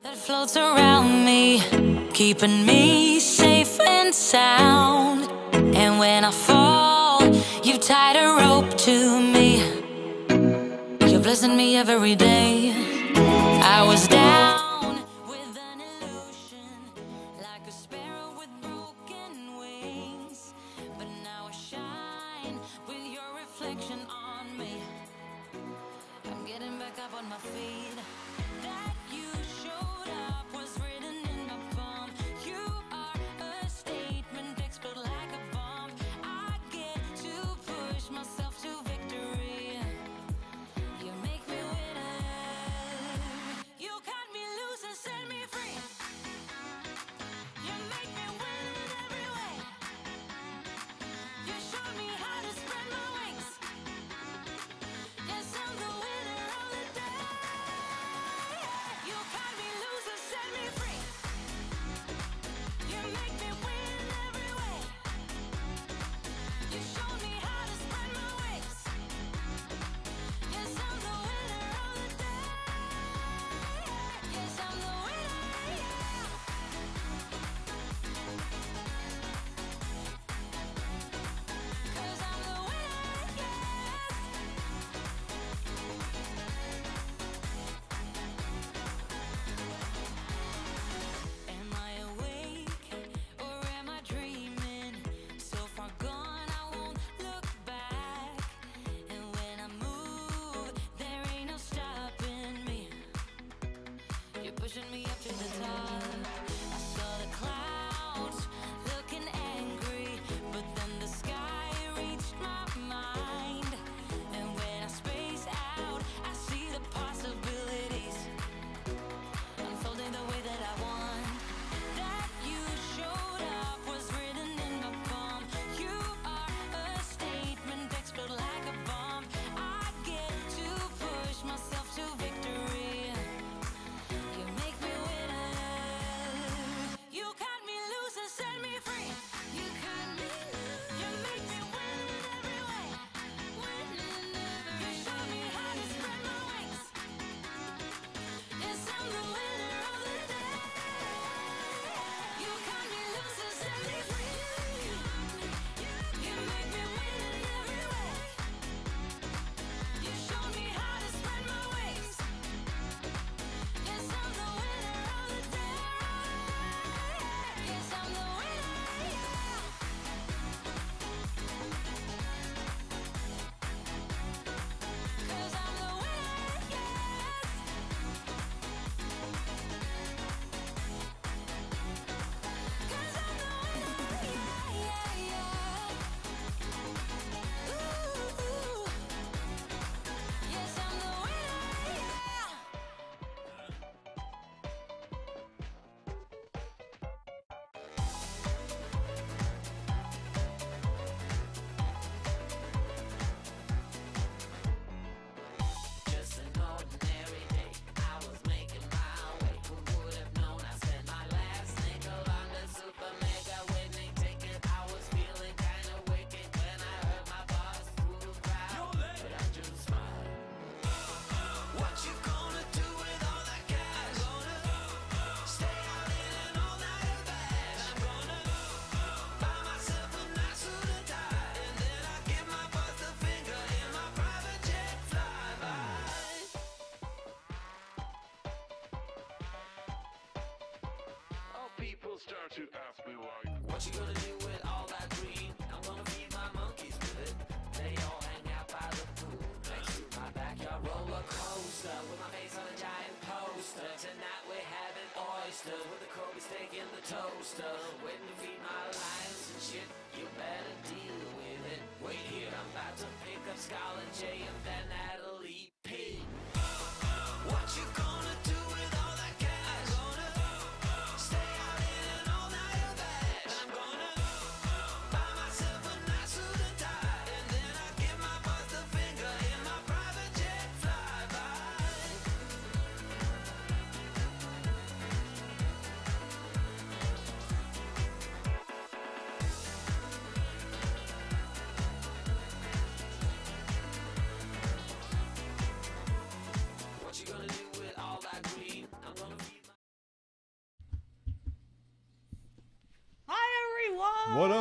that floats around me, keeping me safe and sound. And when I fall, you've tied a rope to me. You're blessing me every day. I was down with an illusion, like a sparrow with broken wings. But now I shine with your reflection on me. I'm getting back up on my feet. That you showed up was written in my palm. You are a statement, explode like a bomb. I get to push myself to victory. You make me winner. You cut me loose and set me free. You make me win in every way. You showed me how to spread my wings. Yes, I'm the winner of the day. You cut me loose and set me free. You make me win in every way. You showed me how to spread my wings. Yes, I'm the winner of the day. Yes, I'm the winner, yeah. 'Cause I'm the winner, yes. Am I awake or am I dreaming? So far gone, I won't look back. And when I move, there ain't no stopping me. You're pushing me up to the top. I saw the clouds looking angry, but then the sky reached my mind. And when I space out, I see the possibilities unfolding the way that I want. That you showed up was written in my palm. You are a statement, explode like a bomb. I get to push myself to victory. You make me winner. You cut me loose and set me free. You cut me loose. You make me win in every way. Win in every way. You show me how to spread my wings. Yes, I'm the winner of the day. You cut me loose and set me free. You make me win in every way. You show me how to spread my wings. Yes, I'm the winner of the day. Yes, I'm the winner, yeah. 'Cause I'm the winner, yes. 'Cause I'm the winner, yeah, yeah. Ooh. Yes, I'm the winner, yeah. Just an ordinary day, I was making my way. Who would have known I spent my last nickel on the super mega winning ticket? I was feeling kinda wicked when I heard my boss through the crowd, but I just smiled. What you gonna do with all that cash? Gonna stay out in an all-nighter bash. I'm gonna buy myself a nice suit and tie, and then I give my boss the finger in my private jet flyby. How people start to ask me like, What you gonna do with all that green? I'm gonna feed my monkeys with it. They all hang out by the pool next to my backyard roller coaster with my face on a giant poster. Tonight we're having oysters with the Kobe steak in the toaster. Waiting to feed my lions and shit. You better deal with it. Wait here, I'm about to pick up Scarlett J and then Natalie P. What you gonna do with all that cash? Gonna stay out in an all-nighter bash. I'm gonna buy myself a nice suit and tie, and then I give my boss the finger in my private jet flyby.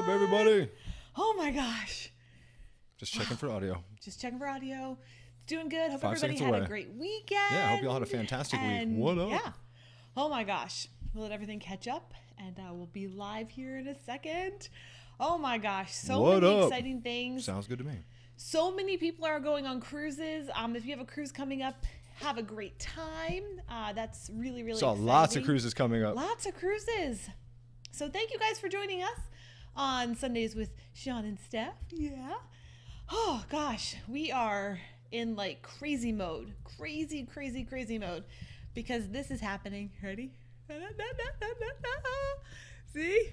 up, everybody? Oh my gosh. Just checking for audio. Just checking for audio. Doing good. Hope 5 everybody seconds had away. a great weekend. Yeah, I hope you all had a fantastic week. What up? Yeah. Oh my gosh. We'll let everything catch up, and we'll be live here in a second. Oh my gosh. So many exciting things. Sounds good to me. So many people are going on cruises. If you have a cruise coming up, have a great time. That's really, really exciting. Lots of cruises coming up. Lots of cruises. So thank you guys for joining us on Sundays with Sean and Stef. Yeah. Oh gosh, we are in like crazy mode. Crazy mode. Because this is happening. Ready? See?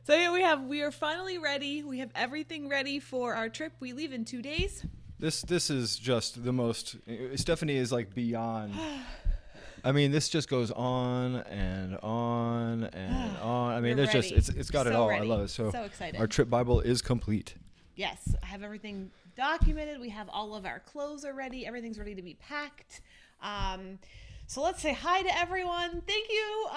So yeah, we are finally ready. We have everything ready for our trip. We leave in 2 days. This is just the most. Stephanie is like beyond. I mean, this just goes on and on and on. I mean, there's ready. just it's got it all. Ready. I love it. So excited. Our trip Bible is complete. Yes, I have everything documented. We have all of our clothes are ready. Everything's ready to be packed. So let's say hi to everyone. Thank you,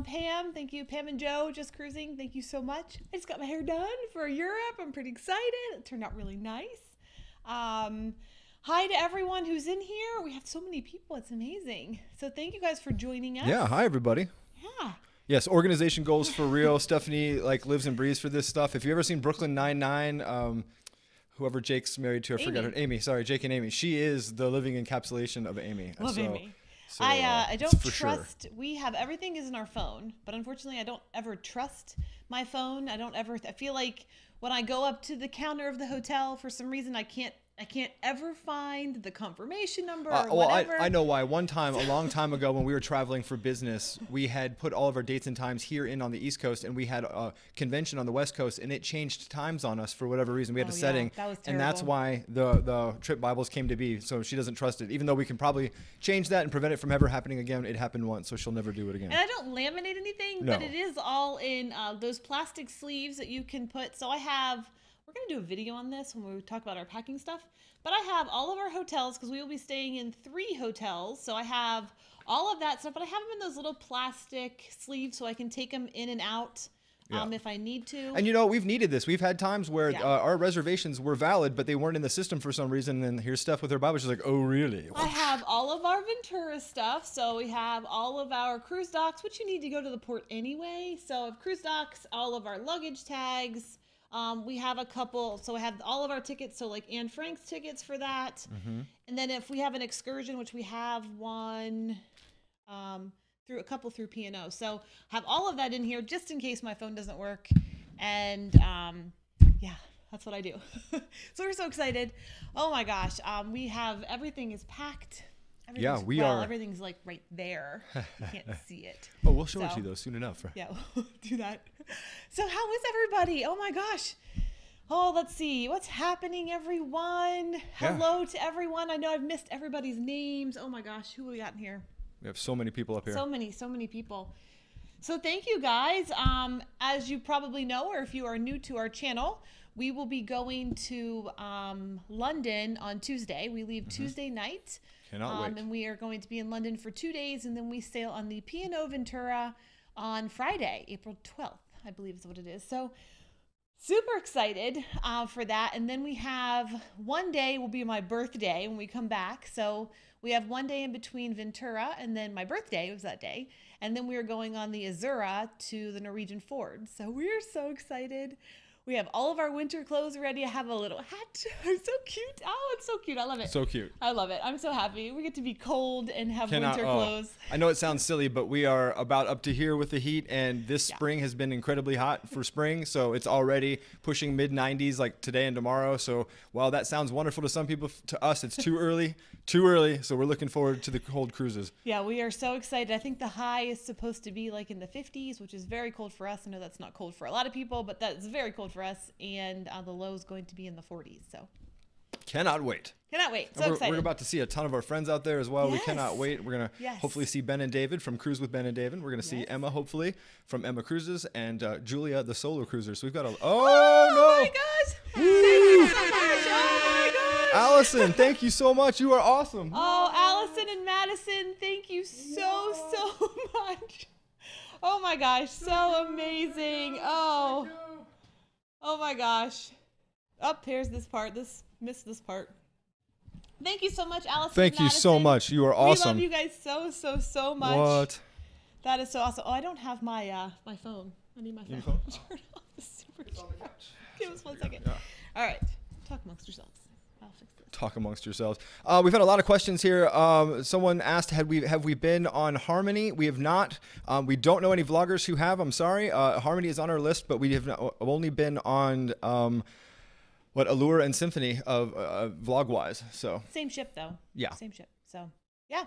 Pam. Thank you, Pam and Joe, just cruising. Thank you so much. I just got my hair done for Europe. I'm pretty excited. It turned out really nice. Hi to everyone who's in here. We have so many people. It's amazing. So thank you guys for joining us. Yeah. Hi, everybody. Yeah. Yes, organization goals for real. Stephanie like lives and breathes for this stuff. If you ever seen Brooklyn Nine-Nine, whoever Jake's married to, I forgot her. Amy, sorry, Jake and Amy. She is the living encapsulation of Amy. Love Amy. So, I don't trust. Sure. We have everything is in our phone, but unfortunately, I don't ever trust my phone. I feel like when I go up to the counter of the hotel, for some reason, I can't ever find the confirmation number or whatever. I know why. One time, a long time ago, when we were traveling for business, we had put all of our dates and times here in on the East Coast, and we had a convention on the West Coast, and it changed times on us for whatever reason. We had a setting, that was and that's terrible. why the trip Bibles came to be. So she doesn't trust it, even though we can probably change that and prevent it from ever happening again. It happened once, so she'll never do it again. And I don't laminate anything, No. but it is all in those plastic sleeves that you can put. So we're going to do a video on this when we talk about our packing stuff. But I have all of our hotels because we will be staying in 3 hotels. So I have all of that stuff, but I have them in those little plastic sleeves so I can take them in and out if I need to. And we've needed this. We've had times where our reservations were valid, but they weren't in the system for some reason. And here's Steph with her Bible. She's like, oh, really? I have all of our Ventura stuff. So we have all of our cruise docs, which you need to go to the port anyway. So of cruise docs, all of our luggage tags. We have a couple, so I have all of our tickets, so like Anne Frank's tickets for that. Mm-hmm. And then if we have an excursion, which we have one through a couple through P&O. So have all of that in here just in case my phone doesn't work. And yeah, that's what I do. So we're so excited. Oh my gosh. We have, everything is packed. We are. Everything's like right there. You can't see it. Oh, we'll show it to you though soon enough. Yeah, we'll do that. So how is everybody? Oh my gosh. Oh, let's see. What's happening, everyone? Hello to everyone. I know I've missed everybody's names. Oh my gosh. Who we got in here? We have so many people up here. So many people. So thank you guys. As you probably know, or if you are new to our channel, we will be going to London on Tuesday. We leave Tuesday night. Cannot wait. And we are going to be in London for 2 days, and then we sail on the P&O Ventura on Friday, April 12th, I believe is what it is. So super excited for that. And then we have 1 day will be my birthday when we come back. So we have 1 day in between Ventura, and then my birthday was that day. And then we are going on the Azura to the Norwegian Ford. So we're so excited. We have all of our winter clothes ready. I have a little hat. I'm so cute. Oh, it's so cute. I love it. So cute. I love it. I'm so happy. We get to be cold and have winter clothes. I know it sounds silly, but we are about up to here with the heat, and this spring has been incredibly hot for spring. So it's already pushing mid-90s like today and tomorrow. So while that sounds wonderful to some people, to us, it's too early. So we're looking forward to the cold cruises. Yeah, we are so excited. I think the high is supposed to be like in the 50s, which is very cold for us. I know that's not cold for a lot of people, but that's very cold for us. And the low is going to be in the 40s. So cannot wait. So excited. We're about to see a ton of our friends out there as well. Yes. We cannot wait. We're going to hopefully see Ben and David from Cruise with Ben and David. We're going to see Emma, hopefully, from Emma Cruises, and Julia, the solo cruiser. So we've got no. Oh my gosh. Woo. Thank you so much. Oh my gosh. Allison, thank you so much. You are awesome. Oh, Allison and Madison, thank you so much. Oh my gosh, so amazing. Oh my gosh. Up here's this part. Missed this part. Thank you so much, Allison. Thank you so much. You are awesome. We love you guys so much. What? That is so awesome. Oh, I don't have my my phone. I need my phone. Your phone? Turn off the super chat. Give us 1 second. All right. Talk amongst yourselves. I'll fix this. Talk amongst yourselves. We've had a lot of questions here. Someone asked, have we been on Harmony? We have not. We don't know any vloggers who have. I'm sorry. Harmony is on our list, but we have only been on Allure and Symphony of vlog-wise. So same ship though. Yeah. Same ship. So yeah.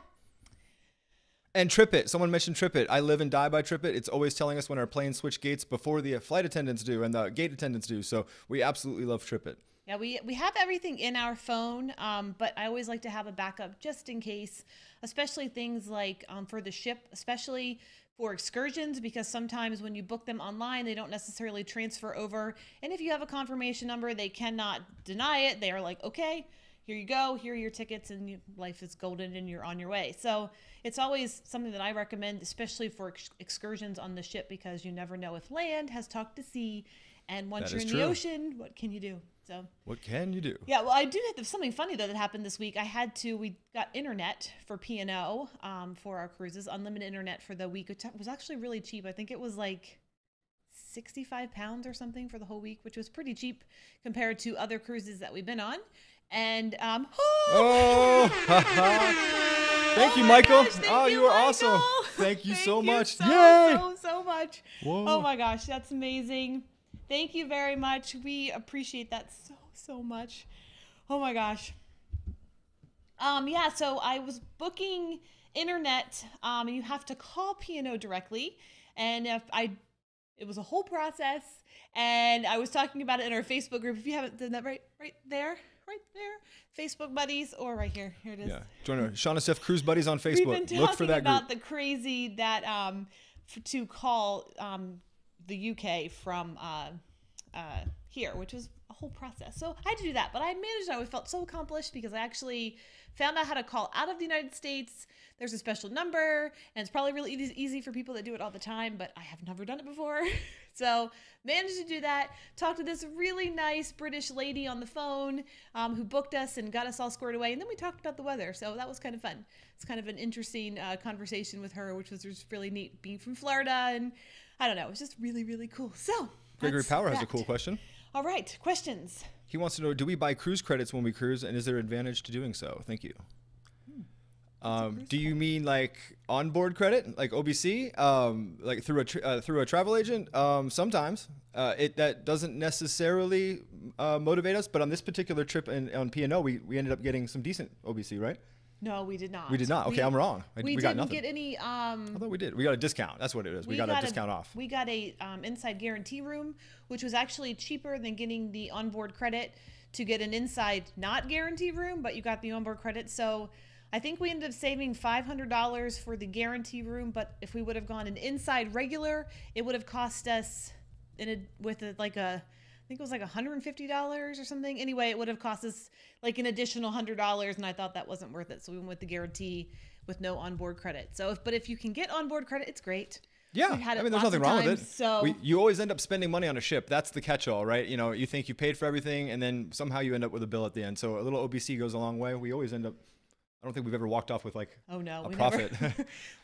And TripIt. Someone mentioned TripIt. I live and die by TripIt. It's always telling us when our planes switch gates before the flight attendants do and the gate attendants do. So we absolutely love TripIt. Yeah, we have everything in our phone, but I always like to have a backup just in case, especially things like for the ship, especially for excursions, because sometimes when you book them online, they don't necessarily transfer over. And if you have a confirmation number, they cannot deny it. They are like, okay, here you go, here are your tickets, and life is golden and you're on your way. So it's always something that I recommend, especially for excursions on the ship, because you never know if land has talked to sea. And once you're in the ocean, what can you do? So what can you do? Yeah, well, I do have something funny though that happened this week. We got internet for P&O for our cruises, unlimited internet for the week. It was actually really cheap. I think it was like 65 pounds or something for the whole week, which was pretty cheap compared to other cruises that we've been on. And thank you, Michael. Gosh, you were awesome. Thank you so much. So much. Whoa. Oh my gosh, that's amazing. Thank you very much. We appreciate that so much. Oh my gosh. Yeah, so I was booking internet. You have to call P&O directly, and it was a whole process. And I was talking about it in our Facebook group. If you haven't done that, right there, Facebook buddies, or right here. Here it is. Yeah, join our Sean and Stef Cruise Buddies on Facebook. We've been Look for that about group. the crazy that to call the UK from here, which was a whole process. So I had to do that, but I managed it. I felt so accomplished because I actually found out how to call out of the United States. There's a special number, and it's probably really easy for people that do it all the time, but I have never done it before. So managed to do that. Talked to this really nice British lady on the phone who booked us and got us all squared away. And then we talked about the weather. So that was kind of fun. It's kind of an interesting conversation with her, which was just really neat being from Florida. And I don't know, it was just really, really cool. So Gregory Power has a cool question. All right, questions. He wants to know, do we buy cruise credits when we cruise, and is there advantage to doing so? Thank you. Do you mean like onboard credit, like OBC, like through a travel agent? Sometimes that doesn't necessarily motivate us, but on this particular trip on P&O, we ended up getting some decent OBC, right? No, we did not. We did not. Okay, I'm wrong. We got nothing. We didn't get any. I thought we did. We got a discount. That's what it is. We got a discount off. We got a inside guarantee room, which was actually cheaper than getting the onboard credit to get an inside not guarantee room, but you got the onboard credit. So I think we ended up saving $500 for the guarantee room, but if we would have gone an inside regular, it would have cost us I think it was like $150 or something. Anyway, it would have cost us like an additional $100, and I thought that wasn't worth it. So we went with the guarantee with no onboard credit. So but if you can get onboard credit, it's great. Yeah, I mean, there's nothing wrong with it. So you always end up spending money on a ship. That's the catch-all, right? You know, you think you paid for everything, and then somehow you end up with a bill at the end. So a little OBC goes a long way. We always end up. I don't think we've ever walked off with like a profit.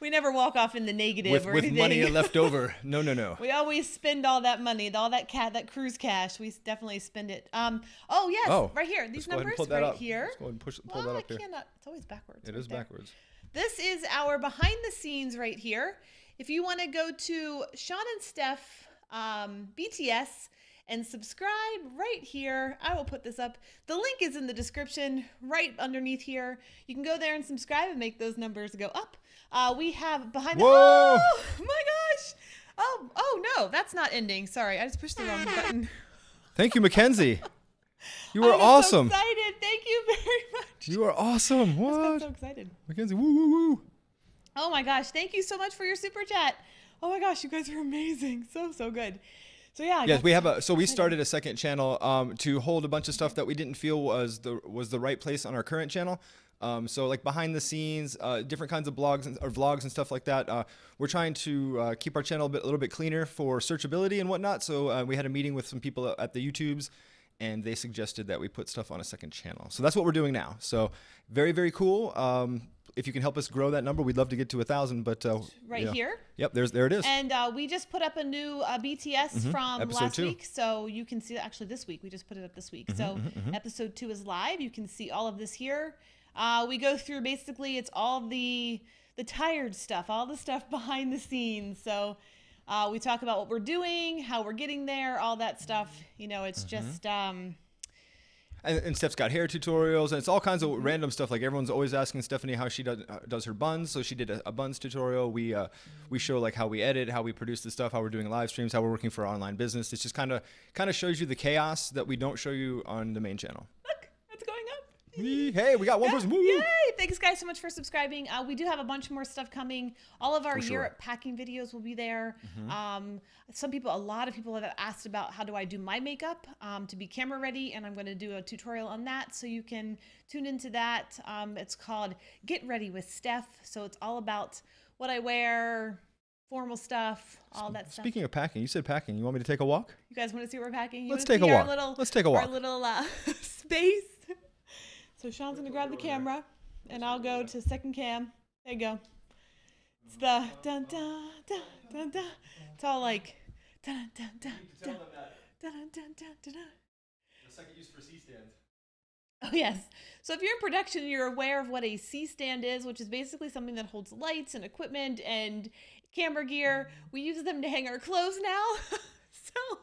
We never walk off in the negative with money left over. No. We always spend all that money, all that cruise cash. We definitely spend it. Right here. These numbers right here. Let's go ahead and pull that up here. It's always backwards. It is backwards. This is our behind the scenes right here. If you want to go to Sean and Stef BTS and subscribe right here. I will put this up. The link is in the description right underneath here. You can go there and subscribe and make those numbers go up. We have behind the... Whoa! Oh my gosh! Oh no, that's not ending. Sorry, I just pushed the wrong button. Thank you, Mackenzie. You were awesome. So excited. Thank you very much. You are awesome. What? I'm so excited. Mackenzie, woo. Oh my gosh, thank you so much for your super chat. Oh my gosh, you guys are amazing. So good. So yeah. Yes, we have we started a second channel to hold a bunch of stuff that we didn't feel was the right place on our current channel. So like behind the scenes, different kinds of blogs or vlogs and stuff like that. We're trying to keep our channel a little bit cleaner for searchability and whatnot. So we had a meeting with some people at the YouTubes, and they suggested that we put stuff on a second channel. So that's what we're doing now. So very, very cool. If you can help us grow that number, we'd love to get to 1,000. But right here. Yep, there it is. And we just put up a new BTS from Episode last 2. week, so you can see actually this week. We just put it up this week. So episode 2 is live. You can see all of this here. We go through basically it's all the tired stuff, all the stuff behind the scenes. So we talk about what we're doing, how we're getting there, all that stuff. You know, it's just. And Steph's got hair tutorials, and it's all kinds of random stuff. Like everyone's always asking Stephanie how she does her buns. So she did a buns tutorial. We show like how we edit, how we produce the stuff, how we're doing live streams, how we're working for our online business. It's just kind of shows you the chaos that we don't show you on the main channel. Look, it's going up. Hey, we got one person. Woo! Yay! Thanks guys so much for subscribing. We do have a bunch more stuff coming. All of our Europe packing videos will be there. A lot of people have asked about how do I do my makeup to be camera ready, and I'm going to do a tutorial on that, so you can tune into that. It's called Get Ready with Stef. So it's all about what I wear, formal stuff, all that stuff. Speaking of packing, you said packing. You want me to take a walk? You guys want to see what we're packing? Let's take a walk. Let's take a walk. Our little space. So Sean's gonna grab the camera, and I'll go to second cam. There you go. It's the dun dun dun dun dun. It's all like dun dun dun dun dun dun dun dun dun. The second use for C-stands. Oh yes. So if you're in production, you're aware of what a C-stand is, which is basically something that holds lights and equipment and camera gear. We use them to hang our clothes now. So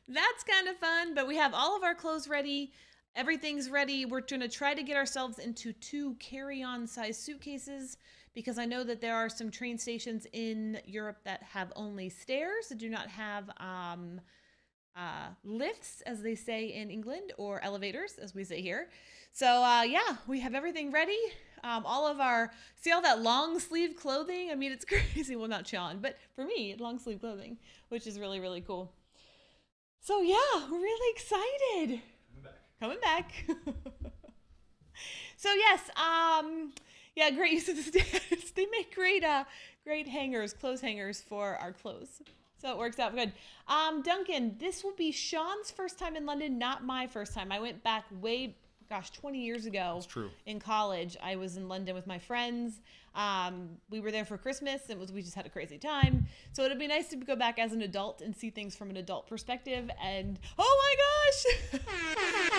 that's kind of fun, but we have all of our clothes ready. Everything's ready. We're going to try to get ourselves into 2 carry-on size suitcases, because I know that there are some train stations in Europe that have only stairs, that do not have lifts, as they say in England, or elevators, as we say here. So yeah, we have everything ready. All of our, see all that long sleeve clothing? I mean, it's crazy. Well, not Sean, but for me, long sleeve clothing, which is really, really cool. So yeah, we're really excited. Coming back. So yes, yeah, great use of the stairs. They make great hangers, clothes hangers for our clothes. So it works out good. Duncan, this will be Sean's first time in London, not my first time. I went back 20 years ago. That's true. In college. I was in London with my friends. We were there for Christmas. We just had a crazy time. So it'd be nice to go back as an adult and see things from an adult perspective. And oh my gosh!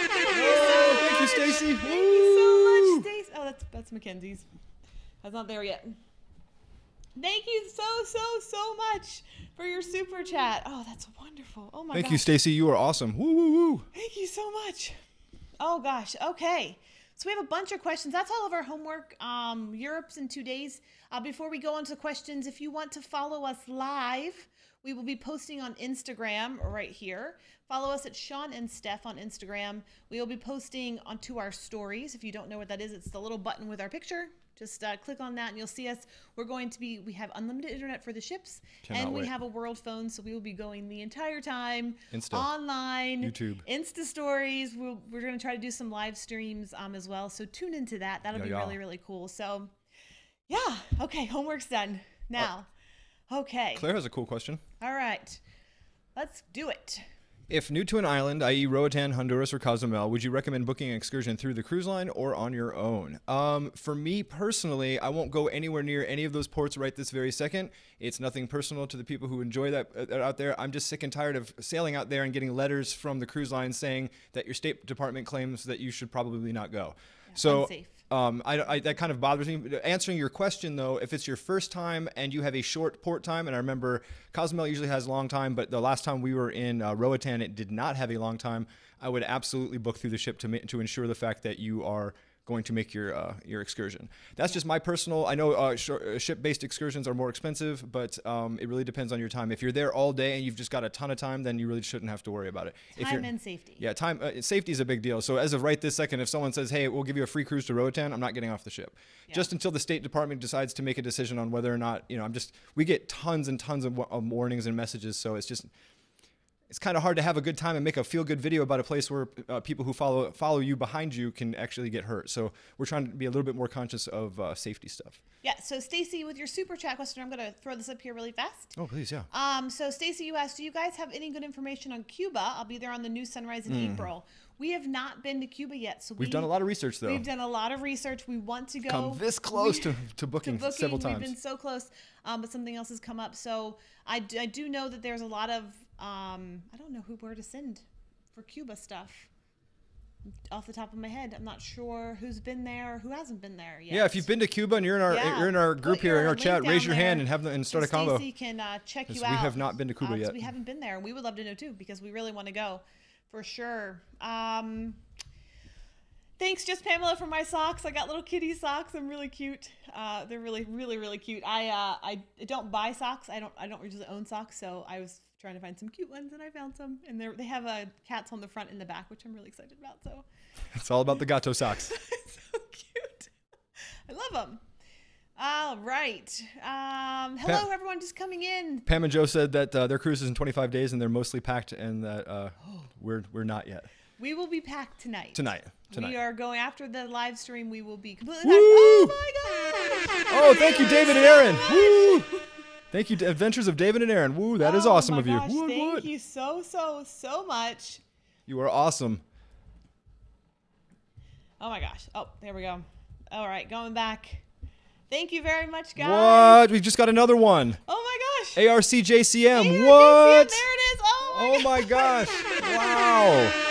Thank you, Stacy. Thank you so much, Stacy. Oh, that's Mackenzie's. That's not there yet. Thank you so much for your super chat. Oh, that's wonderful. Oh my gosh. Thank you, Stacy. You are awesome. Woo woo woo. Thank you so much. Oh gosh. Okay. So we have a bunch of questions. That's all of our homework. Europe's in 2 days. Before we go on to questions, if you want to follow us live, we will be posting on Instagram right here. Follow us at Sean and Stef on Instagram. We will be posting onto our stories. If you don't know what that is, it's the little button with our picture. Just click on that and you'll see us. We have unlimited internet for the ships, and we have a world phone, so we will be going the entire time. Insta. Online. YouTube. Insta stories. We're going to try to do some live streams as well, so tune into that. That'll be really, really cool. So, yeah. Okay, homework's done. Now, okay. Claire has a cool question. All right. Let's do it. If new to an island, i.e. Roatan, Honduras, or Cozumel, would you recommend booking an excursion through the cruise line or on your own? For me personally, I won't go anywhere near any of those ports right this very second. It's nothing personal to the people who enjoy that out there. I'm just sick and tired of sailing out there and getting letters from the cruise line saying that your State Department claims that you should probably not go. Yeah, so unsafe. That kind of bothers me. Answering your question, though, if it's your first time and you have a short port time, and I remember Cozumel usually has long time, but the last time we were in Roatan, it did not have a long time, I would absolutely book through the ship to ensure the fact that you are going to make your excursion. That's just my personal. I know ship-based excursions are more expensive, but it really depends on your time. If you're there all day and you've just got a ton of time, then you really shouldn't have to worry about it. Time and safety. Yeah, time safety is a big deal. So as of right this second, if someone says, "Hey, we'll give you a free cruise to Roatan," I'm not getting off the ship. Yeah. Just until the State Department decides to make a decision on whether or not, we get tons and tons of warnings and messages. So it's just. it's kind of hard to have a good time and make a feel-good video about a place where people who follow you behind you can actually get hurt. So we're trying to be a little bit more conscious of safety stuff. Yeah. So Stacy, with your super chat question, I'm going to throw this up here really fast. Oh, please, yeah. So Stacy, you asked, do you guys have any good information on Cuba? I'll be there on the new sunrise in April. We have not been to Cuba yet, so We've done a lot of research, though. We've done a lot of research. We want to go. Come this close to booking several times. We've been so close, but something else has come up. So I do know that there's a lot of I don't know where to send for Cuba stuff. Off the top of my head, I'm not sure who's been there, who hasn't been there yet. Yeah, if you've been to Cuba and you're in our group here in our chat, raise your hand and start a combo. Stacy can check you out. We have not been to Cuba yet. We haven't been there, and we would love to know too because we really want to go for sure. Thanks, Just Pamela, for my socks. I got little kitty socks. I'm really cute. They're really, really, really cute. I don't buy socks. I don't usually own socks, so I was trying to find some cute ones, and I found some. And they have cats on the front and the back, which I'm really excited about. So it's all about the gato socks. So cute. I love them. All right. Hello, everyone just coming in. Pam and Joe said that their cruise is in 25 days, and they're mostly packed, and that we're not yet. We will be packed tonight. Tonight. We are going after the live stream. We will be completely Woo! packed. Oh my gosh! Oh, thank you, David and Aaron. Woo! Thank you, Adventures of David and Aaron. Woo, that is awesome of you. Gosh, thank you so much. You are awesome. Oh my gosh. Oh, there we go. All right, going back. Thank you very much, guys. What? We just got another one. Oh my gosh. ARCJCM. ARCJCM, What? there it is. Oh my gosh. Wow.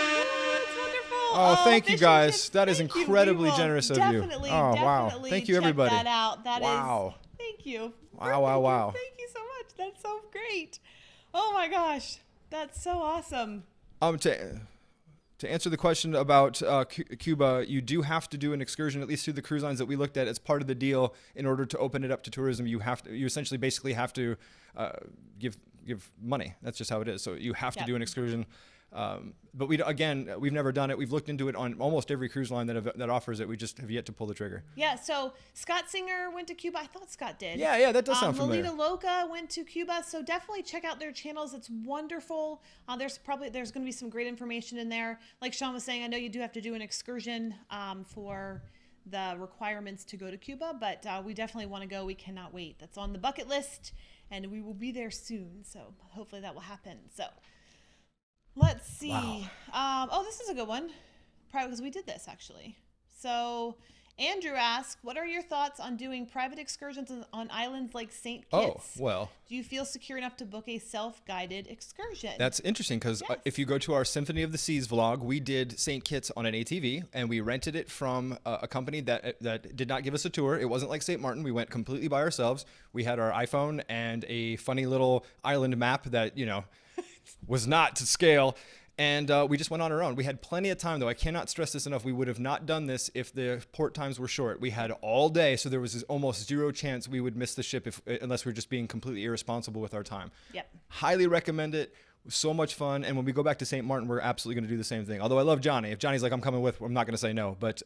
Oh, thank you guys. That is incredibly generous of you. Oh, wow. Thank you, everybody. Check that out. Wow. Thank you. Wow. Thank you so much. That's so great. Oh my gosh. That's so awesome. To answer the question about Cuba, you do have to do an excursion, at least through the cruise lines that we looked at, as part of the deal. In order to open it up to tourism, you essentially basically have to give money. That's just how it is. So you have to do an excursion. But we've never done it. We've looked into it on almost every cruise line that offers it. We just have yet to pull the trigger. Yeah. So Scott Singer went to Cuba. I thought Scott did. Yeah, that does sound familiar. Lolita Loca went to Cuba. So definitely check out their channels. It's wonderful. There's going to be some great information in there. Like Sean was saying, I know you do have to do an excursion for the requirements to go to Cuba, but we definitely want to go. We cannot wait. That's on the bucket list, and we will be there soon. So hopefully that will happen. So. Let's see. Wow. This is a good one. Probably because we did this, actually. So Andrew asked, what are your thoughts on doing private excursions on islands like St. Kitts? Oh, well. Do you feel secure enough to book a self-guided excursion? That's interesting because if you go to our Symphony of the Seas vlog, we did St. Kitts on an ATV, and we rented it from a company that did not give us a tour. It wasn't like St. Martin. We went completely by ourselves. We had our iPhone and a funny little island map that, was not to scale, and we just went on our own. We had plenty of time, though. I cannot stress this enough. We would have not done this if the port times were short. We had all day, so there was almost zero chance we would miss the ship unless we were just being completely irresponsible with our time. Yep. Highly recommend it. It was so much fun, and when we go back to St. Martin, we're absolutely going to do the same thing. Although I love Johnny. If Johnny's like, I'm coming with, I'm not going to say no. But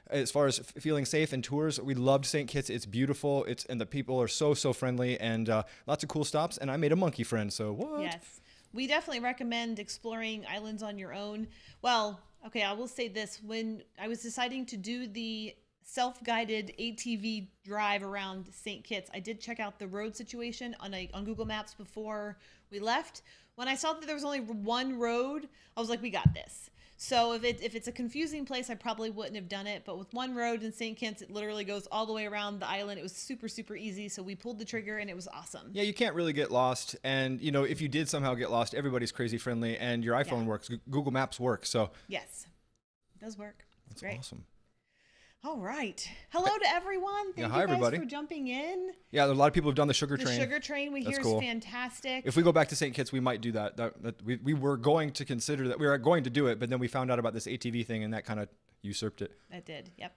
as far as feeling safe in tours, we loved St. Kitts. It's beautiful. And the people are so friendly, and lots of cool stops. And I made a monkey friend, so what? Yes. We definitely recommend exploring islands on your own. Well, okay, I will say this. When I was deciding to do the self-guided ATV drive around St. Kitts, I did check out the road situation on Google Maps before we left. When I saw that there was only one road, I was like, we got this. So if it's a confusing place, I probably wouldn't have done it. But with one road in St. Kitts, it literally goes all the way around the island. It was super easy. So we pulled the trigger, and it was awesome. Yeah, you can't really get lost. And, if you did somehow get lost, everybody's crazy friendly, and your iPhone works. Google Maps works. So yes, it does work. It's great. Awesome. All right. Hello to everyone. Thank hi, you guys everybody. for jumping in. Yeah, a lot of people have done the sugar train. The sugar train we hear is fantastic. If we go back to St. Kitts, we might do that. We were going to consider that. We were going to do it, but then we found out about this ATV thing, and that kind of usurped it. That did, yep.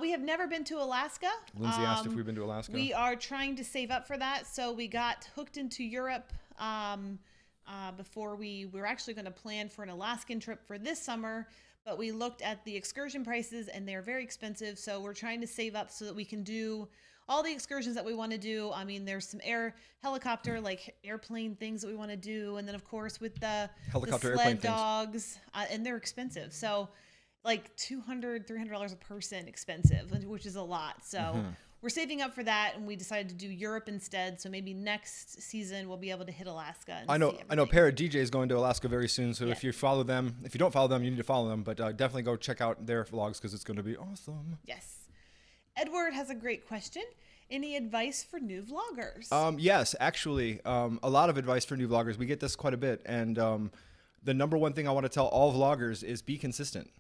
We have never been to Alaska. Lindsay asked if we've been to Alaska. We are trying to save up for that. So we got hooked into Europe before we were actually going to plan for an Alaskan trip for this summer. But we looked at the excursion prices, and they're very expensive. So we're trying to save up so that we can do all the excursions that we want to do. I mean, there's some helicopter, like airplane things that we want to do. And then of course with the Helicopter sled airplane things. dogs, and they're expensive. So like $200, $300 a person expensive, which is a lot. So we're saving up for that, and we decided to do Europe instead. So maybe next season we'll be able to hit Alaska. And I know. Parrot DJ is going to Alaska very soon. So Yeah. if you follow them, if you don't follow them, you need to follow them. But definitely go check out their vlogs because it's going to be awesome. Yes. Edward has a great question. Any advice for new vloggers? Yes, actually, a lot of advice for new vloggers. We get this quite a bit, and the number one thing I want to tell all vloggers is be consistent.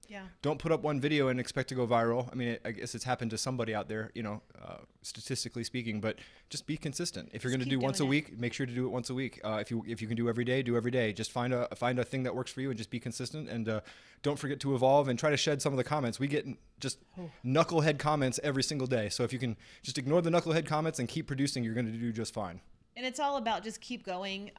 Yeah. Don't put up one video and expect to go viral. I mean, I guess it's happened to somebody out there, you know, statistically speaking, but just be consistent. If you're going to do once a week, make sure to do it once a week. If you can do every day, do every day. Just find a thing that works for you and just be consistent, and don't forget to evolve and try to shed some of the comments. We get just knucklehead comments every single day. So if you can just ignore the knucklehead comments and keep producing, you're going to do just fine. And it's all about just keep going.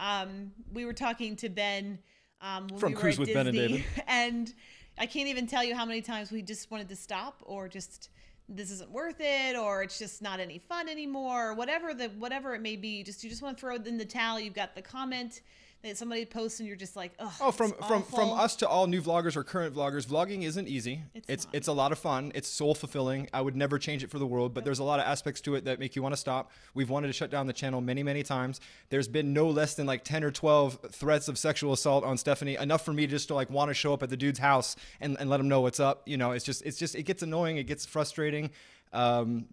We were talking to Ben when From we were Cruise at with Ben and Disney, David. and I can't even tell you how many times we just wanted to stop, or just this isn't worth it, or it's just not any fun anymore, or whatever it may be. You just want to throw it in the towel. You've got the comment that somebody posts, and you're just like, oh, from us to all new vloggers or current vloggers, vlogging isn't easy. It's It's a lot of fun. It's soul fulfilling. I would never change it for the world, but there's a lot of aspects to it that make you want to stop. We've wanted to shut down the channel many, many times. There's been no less than like 10 or 12 threats of sexual assault on Stephanie, enough for me just to like want to show up at the dude's house and let him know what's up. You know, it gets annoying. It gets frustrating.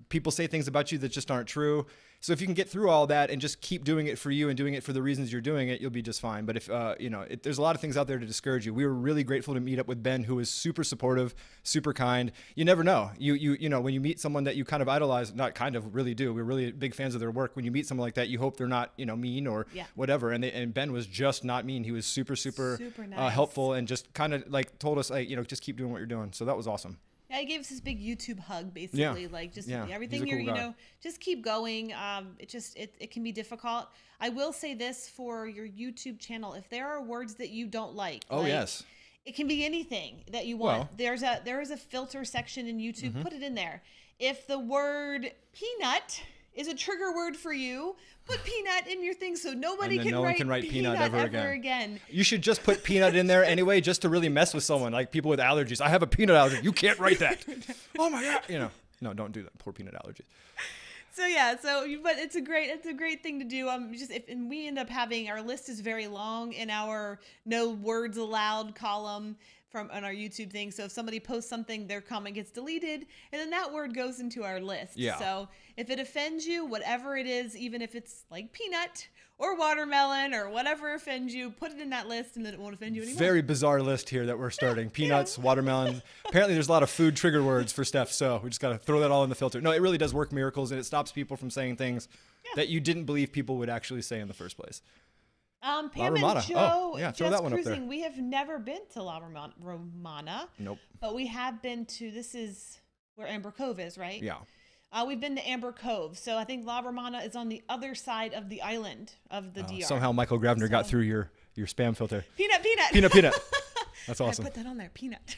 People say things about you that just aren't true. So if you can get through all that and just keep doing it for you and doing it for the reasons you're doing it, you'll be just fine. But if, there's a lot of things out there to discourage you. We were really grateful to meet up with Ben, who is super supportive, super kind. You never know. You know, when you meet someone that you kind of idolize, not kind of, really do. We're really big fans of their work. When you meet someone like that, you hope they're not, mean or whatever. And Ben was just not mean. He was super nice. Helpful, and just kind of like told us, just keep doing what you're doing. So that was awesome. Yeah, he gave us this big YouTube hug, basically. Like, just everything he's a cool guy. just keep going. It can be difficult. I will say this for your YouTube channel: if there are words that you don't like, yes, it can be anything that you want. There is a filter section in YouTube. Put it in there. If the word peanut is a trigger word for you, put peanut in your thing so nobody can write peanut ever again. You should just put peanut in there anyway, just to really mess with someone, like people with allergies. I have a peanut allergy. You can't write that. Oh my God. No, don't do that. Poor peanut allergies. But it's a great thing to do. And we end up having, our list is very long in our no words allowed column on our YouTube thing. So if somebody posts something, their comment gets deleted, and then that word goes into our list. Yeah. So if it offends you, whatever it is, even if it's like peanut or watermelon or whatever offends you, put it in that list, and then it won't offend you anymore. Very bizarre list here that we're starting. Peanuts, watermelon. Apparently there's a lot of food trigger words for Steph, so we just got to throw that all in the filter. No, it really does work miracles, and it stops people from saying things that you didn't believe people would actually say in the first place. Pam La and Romana. Joe, throw that one up there. We have never been to La Romana. Nope. But we have been to, this is where Amber Cove is, right? Yeah. We've been to Amber Cove. So I think La Romana is on the other side of the island of the DR. Somehow Michael Grabner got through your spam filter. Peanut. Peanut. That's awesome. I put that on there, peanut.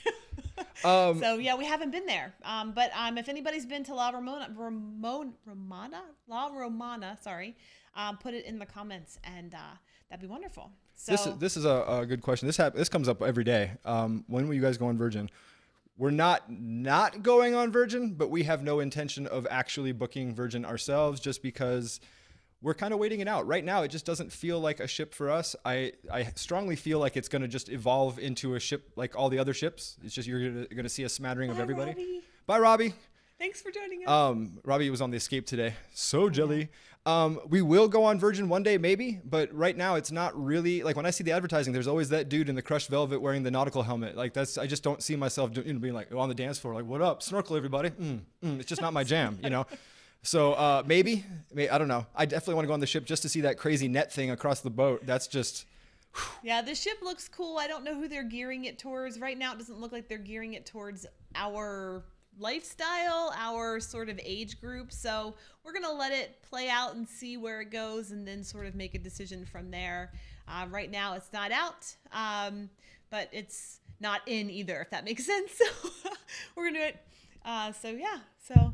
So yeah, we haven't been there. But if anybody's been to La Romana, sorry, put it in the comments, and that'd be wonderful. So this is a good question. This comes up every day. When will you guys go on Virgin? We're not going on Virgin, but we have no intention of actually booking Virgin ourselves, just because we're kind of waiting it out. Right now, it just doesn't feel like a ship for us. I strongly feel like it's going to just evolve into a ship like all the other ships. It's just you're going to see a smattering of everybody. Robbie. Bye, Robbie. Thanks for joining us. Robbie was on the escape today. So jelly. We will go on Virgin one day, maybe, but right now it's not really, like when I see the advertising, there's always that dude in the crushed velvet wearing the nautical helmet. Like I just don't see myself being like on the dance floor, like, what up? Snorkel, everybody. It's just not my jam, So maybe, I don't know. I definitely want to go on the ship just to see that crazy net thing across the boat. That's just... Yeah, the ship looks cool. I don't know who they're gearing it towards. Right now, it doesn't look like they're gearing it towards our lifestyle, our sort of age group. So we're going to let it play out and see where it goes, and then sort of make a decision from there. Right now, it's not out, but it's not in either, if that makes sense. So we're going to do it. So yeah, so...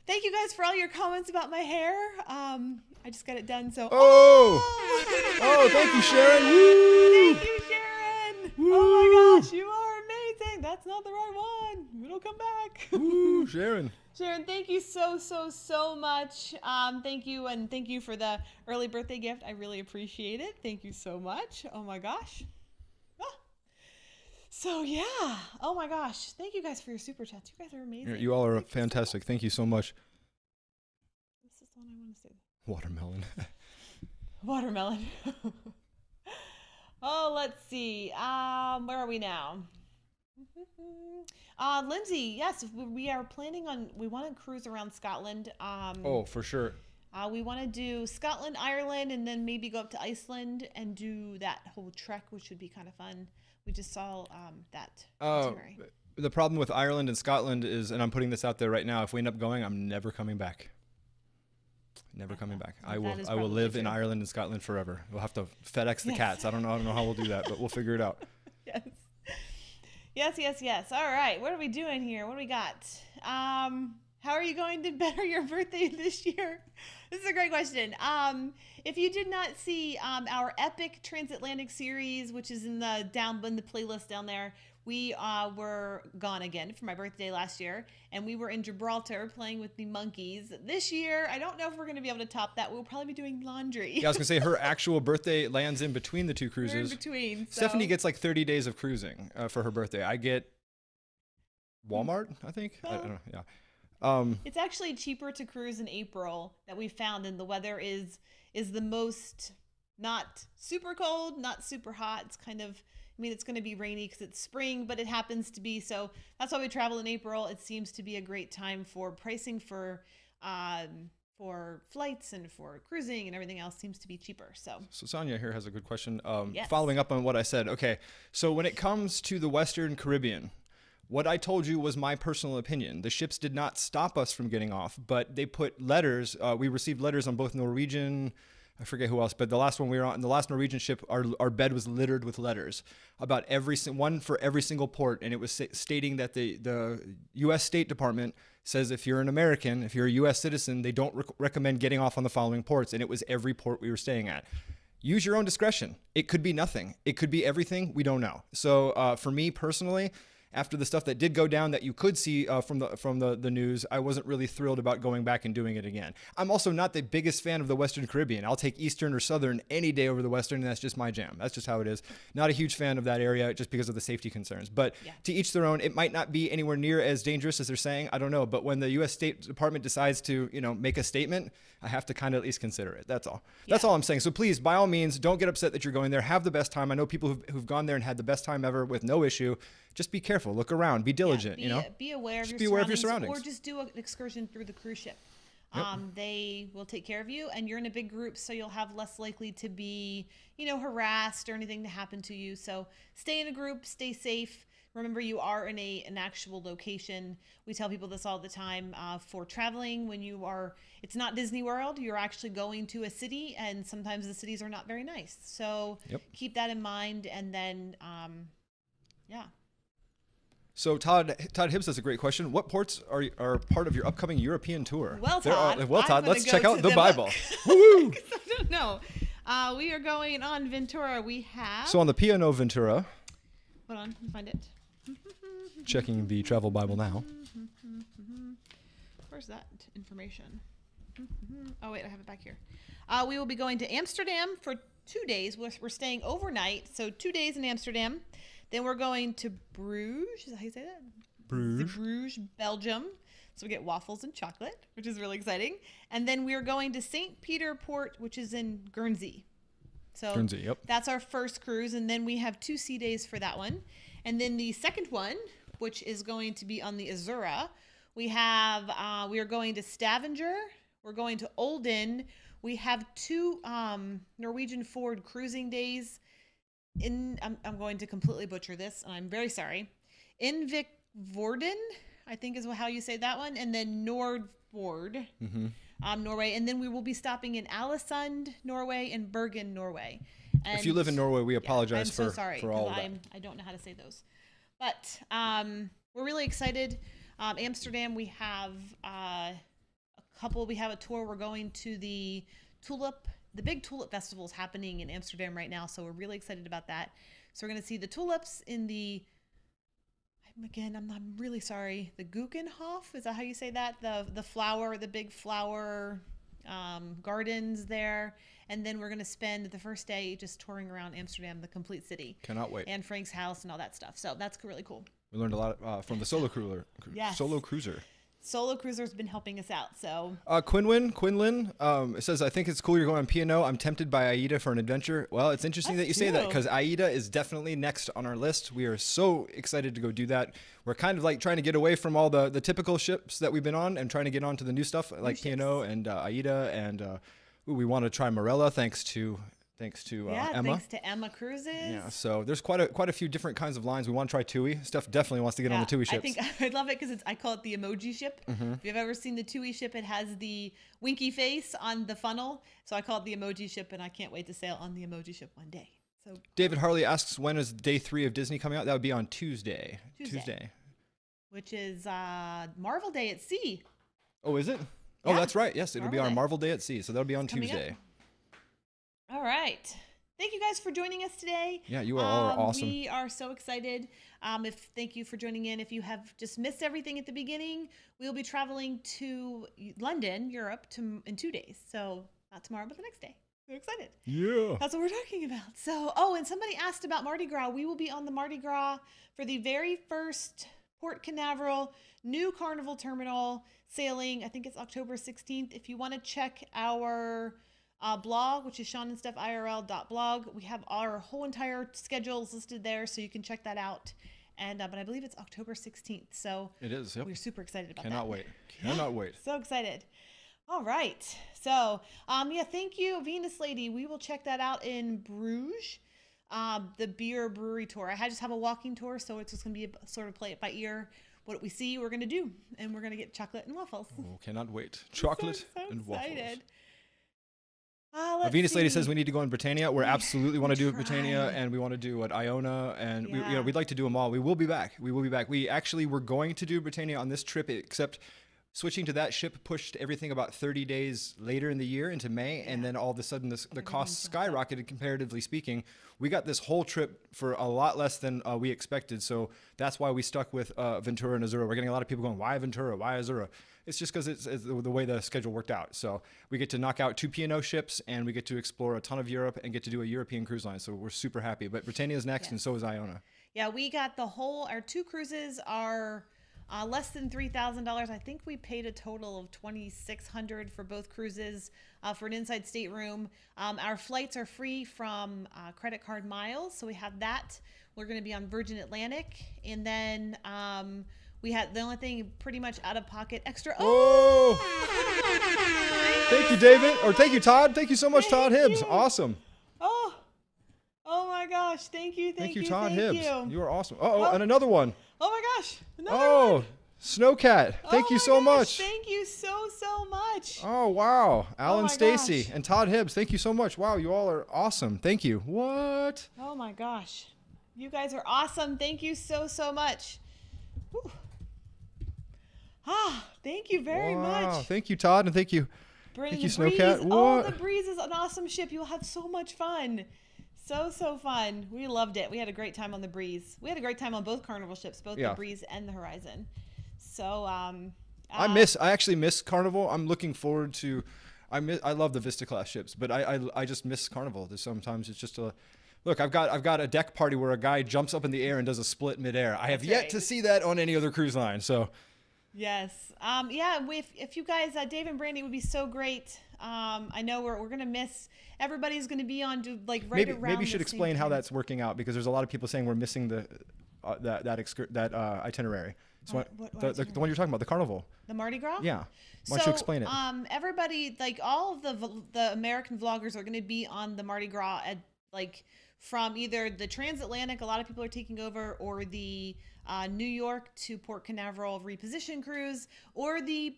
Thank you guys for all your comments about my hair. I just got it done, so. Oh, thank you, Sharon. Woo! Thank you, Sharon. Woo! Oh my gosh, you are amazing. That's not the right one. It'll come back. Woo, Sharon. Sharon, thank you so much. Thank you, and thank you for the early birthday gift. I really appreciate it. Thank you so much. Oh my gosh. So yeah. Oh my gosh. Thank you guys for your super chats. You guys are amazing. You all are fantastic. Thank you so much. This is the one I want to say. Watermelon. Watermelon. Oh, let's see. Where are we now? Lindsay, yes, we are planning on, we want to cruise around Scotland. Oh, for sure. We want to do Scotland, Ireland, and then maybe go up to Iceland and do that whole trek, which would be kind of fun. We just saw that itinerary. The problem with Ireland and Scotland is, and I'm putting this out there right now, if we end up going, I'm never coming back. Never coming back. I will live in Ireland and Scotland forever. We'll have to FedEx the cats. I don't know how we'll do that, but we'll figure it out. Yes. All right. What are we doing here? What do we got? How are you going to better your birthday this year? This is a great question. If you did not see our Epic Transatlantic series, which is in the playlist down there, we were gone again for my birthday last year, and we were in Gibraltar playing with the monkeys. This year, I don't know if we're going to be able to top that. We'll probably be doing laundry. Yeah, I was going to say her actual birthday lands in between the two cruises. We're in between. So. Stephanie gets like 30 days of cruising for her birthday. I get Walmart, I think. I don't know. Yeah. It's actually cheaper to cruise in April that we found, and the weather is the most not super cold, not super hot. It's kind of, I mean, it's going to be rainy because it's spring, but it happens to be. So that's why we travel in April. It seems to be a great time for pricing for flights and for cruising, and everything else seems to be cheaper. So Sonia here has a good question. Yes. Following up on what I said. Okay, so when it comes to the Western Caribbean, what I told you was my personal opinion. The ships did not stop us from getting off, but they put letters. We received letters on both Norwegian, I forget who else, but the last one we were on, the last Norwegian ship, our bed was littered with letters about one for every single port. And it was stating that the U.S. State Department says if you're an American, if you're a U.S. citizen, they don't recommend getting off on the following ports. And it was every port we were staying at. Use your own discretion. It could be nothing. It could be everything. We don't know. So for me personally, after the stuff that did go down that you could see from the news, I wasn't really thrilled about going back and doing it again. I'm also not the biggest fan of the Western Caribbean. I'll take Eastern or Southern any day over the Western, and that's just my jam. That's just how it is. Not a huge fan of that area just because of the safety concerns. But to each their own. It might not be anywhere near as dangerous as they're saying. I don't know. But when the U.S. State Department decides to, make a statement, I have to kind of at least consider it. That's all. Yeah. That's all I'm saying. So please, by all means, don't get upset that you're going there. Have the best time. I know people who've gone there and had the best time ever with no issue. Just be careful. Look around. Be diligent. Be aware of your surroundings, or just do an excursion through the cruise ship. Yep. They will take care of you, and you're in a big group, so you'll have less likely to be, harassed or anything to happen to you. So stay in a group, stay safe. Remember, you are in an actual location. We tell people this all the time for traveling. When you are, it's not Disney World. You're actually going to a city, and sometimes the cities are not very nice. So keep that in mind, and then, So Todd Hibbs has a great question. What ports are part of your upcoming European tour? Well, Todd, let's check out the Bible. Woo! I don't know. We are going on Ventura. We have. So on the P&O Ventura. Hold on, let me find it. Checking the travel Bible now. Where's that information? Oh wait, I have it back here. We will be going to Amsterdam for 2 days. We're staying overnight, so 2 days in Amsterdam. Then we're going to Bruges. Is that how you say that? Bruges, Belgium. So we get waffles and chocolate, which is really exciting. And then we're going to St. Peter Port, which is in Guernsey. So Guernsey, that's our first cruise. And then we have 2 sea days for that one. And then the second one, which is going to be on the Azura, we are going to Stavanger. We're going to Olden. We have 2 Norwegian Ford cruising days. I'm going to completely butcher this, and I'm very sorry. Innvikvorden, I think is how you say that one, and then Nordfjord, Norway, and then we will be stopping in Alesund, Norway, and Bergen, Norway. And if you live in Norway, we apologize for all of that. I don't know how to say those, but we're really excited. Amsterdam, we have we have a tour. We're going to the big tulip festival is happening in Amsterdam right now. So we're really excited about that. So we're going to see the tulips in I'm really sorry. The Guggenhof, is that how you say that? The big flower gardens there. And then we're going to spend the first day just touring around Amsterdam, the complete city. Cannot wait. And Frank's house and all that stuff. So that's really cool. We learned a lot from the solo cruiser. Yes. Solo cruiser. Solo Cruiser's been helping us out. So Quinlan, it says, I think it's cool you're going on P&O. I'm tempted by AIDA for an adventure. Well, it's interesting that you say that, because AIDA is definitely next on our list. We are so excited to go do that. We're kind of like trying to get away from all the typical ships that we've been on and trying to get onto the new stuff like P&O and AIDA. And we want to try Morella thanks to Emma. Thanks to Emma Cruises. Yeah, so there's quite a few different kinds of lines. We want to try TUI. Steph definitely wants to get on the TUI ships. I think I love it because I call it the emoji ship. Mm-hmm. If you've ever seen the TUI ship, it has the winky face on the funnel. So I call it the emoji ship, and I can't wait to sail on the emoji ship one day. So David Harley asks, when is day 3 of Disney coming out? That would be on Tuesday. Which is Marvel Day at Sea. Oh, is it? Oh, Yeah. that's right. Yes, it'll be Marvel on Day. Marvel Day at Sea. So that'll be on Coming Tuesday. up. All right. Thank you guys for joining us today. Yeah, you are all awesome. We are so excited. Thank you for joining in. If you have just missed everything at the beginning, we'll be traveling to London, Europe, in 2 days. So not tomorrow, but the next day. We're excited. Yeah. That's what we're talking about. So, and somebody asked about Mardi Gras. We will be on the Mardi Gras for the very first Port Canaveral new Carnival Terminal sailing. I think it's October 16th. If you want to check our blog, which is SeanandStefIRL.blog, we have our whole entire schedules listed there, so you can check that out. And but I believe it's October 16th. So It is. Yep. we're super excited about that. Cannot wait. Cannot wait. So excited. All right. So, thank you, Venus Lady. We will check that out in Bruges, the beer brewery tour. I just have a walking tour, so it's just going to be a sort of play it by ear. What we see, we're going to do. And we're going to get chocolate and waffles. Oh, cannot wait. Chocolate so and waffles. excited. Venus Lady says see. we need to go in Britannia. We absolutely want to do Britannia, and we want to do Iona, and we'd like to do them all. We will be back. We actually were going to do Britannia on this trip, except switching to that ship pushed everything about 30 days later in the year into May, and then all of a sudden the costs skyrocketed, comparatively speaking. We got this whole trip for a lot less than we expected, so that's why we stuck with Ventura and Azura. We're getting a lot of people going, why Ventura, why Azura? It's just because it's the way the schedule worked out. So we get to knock out 2 P&O ships, and we get to explore a ton of Europe and get to do a European cruise line, so we're super happy. But Britannia is next, and so is Iona. Yeah, we got our 2 cruises are less than $3,000. I think we paid a total of $2,600 for both cruises for an inside stateroom. Our flights are free from credit card miles, so we have that. We're going to be on Virgin Atlantic, and then we had the only thing pretty much out of pocket extra. Oh! Thank you, David, or thank you, Todd. Thank you so much, Todd Hibbs. you. Awesome. Oh my gosh! Thank you, Thank you, Todd Hibbs. You. You are awesome. And another one. Oh my gosh! Another one. Snowcat. Thank you so much. Thank you so much. Oh, wow. Alan my Stacy gosh. and Todd Hibbs, thank you so much. Wow, you all are awesome. Thank you. What? Oh my gosh. You guys are awesome. Thank you so much. Whew. Thank you very much. Thank you, Todd, and thank you. Bring Thank you, the Breeze. Snowcat. Oh, What? the Breeze is an awesome ship. You'll have so much fun. So fun. We loved it. We had a great time on the Breeze. We had a great time on both Carnival ships, both the Breeze and the Horizon. So I actually miss Carnival. I'm looking forward to I love the Vista class ships, but I just miss Carnival. There's sometimes it's just look, I've got a deck party where a guy jumps up in the air and does a split midair. I have yet to see that on any other cruise line. So yes. If you guys, Dave and Brandy would be so great. I know we're going to miss, everybody's going to be on right around. Maybe you should explain how that's working out, because there's a lot of people saying we're missing that itinerary. So the one you're talking about, the Carnival. The Mardi Gras? Yeah. Why don't you explain it? Everybody, all of the American vloggers are going to be on the Mardi Gras from either the transatlantic, a lot of people are taking over, or the New York to Port Canaveral reposition cruise, or the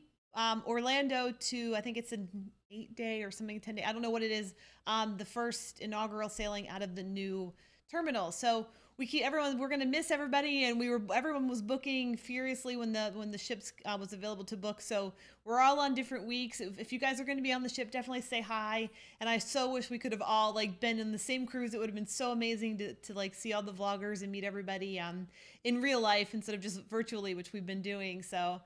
Orlando to, I think it's an 8-day or something, 10-day, I don't know what it is, the first inaugural sailing out of the new terminal. So we're going to miss everybody, and everyone was booking furiously when the ships was available to book. So we're all on different weeks. If you guys are going to be on the ship, definitely say hi. And I so wish we could have all like been in the same cruise. It would have been so amazing to like see all the vloggers and meet everybody in real life instead of just virtually, which we've been doing. So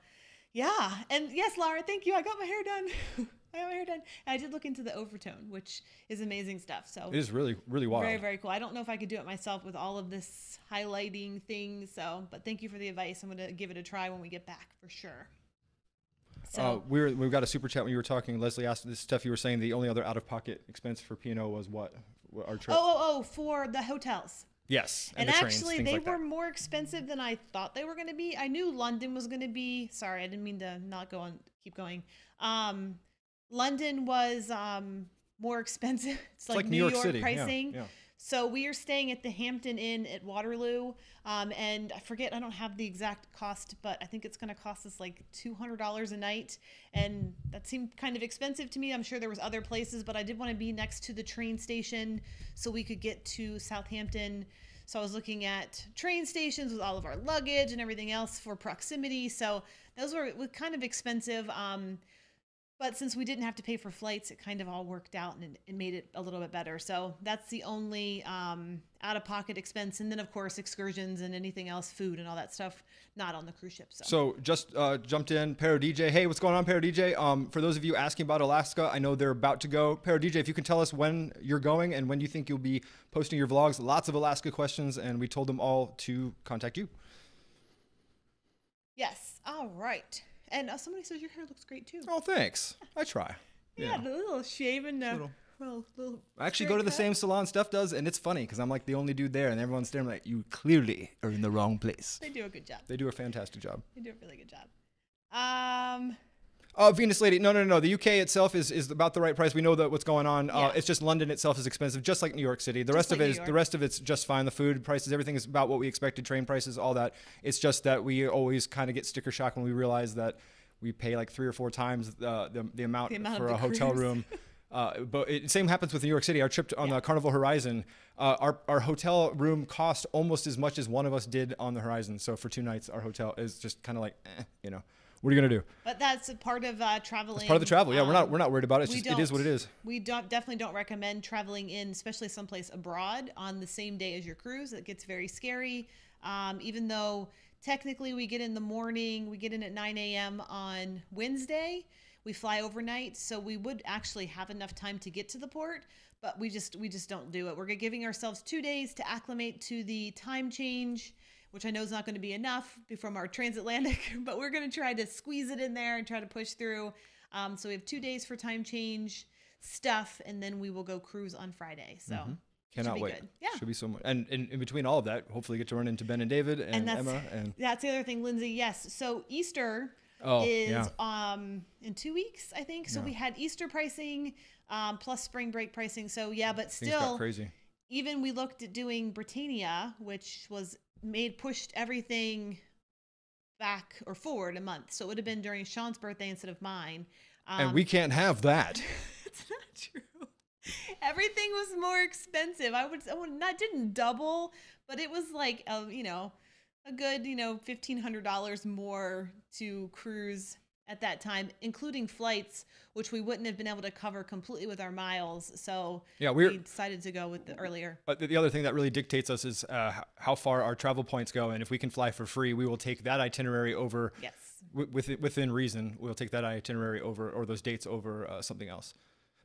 yeah. And yes, Laura, thank you. I got my hair done. And I did look into the overtone, which is amazing stuff. So it is really, really wild. Very, very cool. I don't know if I could do it myself with all of this highlighting things. So, but thank you for the advice. I'm going to give it a try when we get back for sure. So we've got a super chat when you were talking. Leslie asked this stuff. You were saying the only other out-of-pocket expense for P&O was what? Our trip. For the hotels. Yes. And the actually, trains, they like were more expensive than I thought they were going to be. I knew London was going to be. Sorry, I didn't mean to not go on. Keep going. London was more expensive. It's like New York City pricing. Yeah. So we are staying at the Hampton Inn at Waterloo. And I forget, I don't have the exact cost, but I think it's going to cost us like $200 a night. And that seemed kind of expensive to me. I'm sure there was other places, but I did want to be next to the train station so we could get to Southampton. So I was looking at train stations with all of our luggage and everything else for proximity. So those were kind of expensive. But since we didn't have to pay for flights, it kind of all worked out and it made it a little bit better. So that's the only out-of-pocket expense. And then, of course, excursions and anything else, food and all that stuff, not on the cruise ship. So just jumped in, Paro DJ. Hey, what's going on, Paro DJ? For those of you asking about Alaska, I know they're about to go. Paro DJ, if you can tell us when you're going and when you think you'll be posting your vlogs. Lots of Alaska questions, and we told them all to contact you. Yes. All right. And somebody says your hair looks great too. Oh, thanks. I try. Yeah, the little shaven. Little I actually go to the same salon Stef does, and it's funny because I'm like the only dude there, and everyone's staring like, you clearly are in the wrong place. They do a good job. They do a fantastic job. They do a really good job. Oh, Venus Lady. No. The UK itself is about the right price. We know that what's going on. Yeah. It's just London itself is expensive, just like New York City. The rest of it's just fine. The food prices, everything is about what we expected. Train prices, all that. It's just that we always kind of get sticker shock when we realize that we pay like 3 or 4 times the amount for a hotel room. But same happens with New York City. Our trip on the Carnival Horizon, our hotel room cost almost as much as one of us did on the Horizon. So for 2 nights, our hotel is just kind of like, what are you gonna do? But that's a part of traveling. It's part of the travel. Yeah, we're not worried about it. It is what it is. We definitely don't recommend traveling in, especially someplace abroad, on the same day as your cruise. It gets very scary. Even though technically we get in the morning, we get in at 9 a.m. on Wednesday. We fly overnight, so we would actually have enough time to get to the port, but we just don't do it. We're giving ourselves 2 days to acclimate to the time change, which I know is not going to be enough from our transatlantic, but we're going to try to squeeze it in there and try to push through. So we have 2 days for time change stuff, and then we will go cruise on Friday. So Cannot wait. Good. Yeah. Should be so much. And in between all of that, hopefully get to run into Ben and David and Emma. And that's the other thing, Lindsay. Yes. So Easter is in 2 weeks, I think. So we had Easter pricing plus spring break pricing. So yeah, but things got still crazy. Even we looked at doing Britannia, which was pushed everything back or forward a month. So it would have been during Sean's birthday instead of mine. And we can't have that. It's not true. Everything was more expensive. I didn't double, but it was like a good $1,500 more to cruise at that time, including flights, which we wouldn't have been able to cover completely with our miles. So yeah, we decided to go with the earlier. But the other thing that really dictates us is how far our travel points go, and if we can fly for free, we will take that itinerary over. Yes. Within reason, we'll take that itinerary over, or those dates over something else.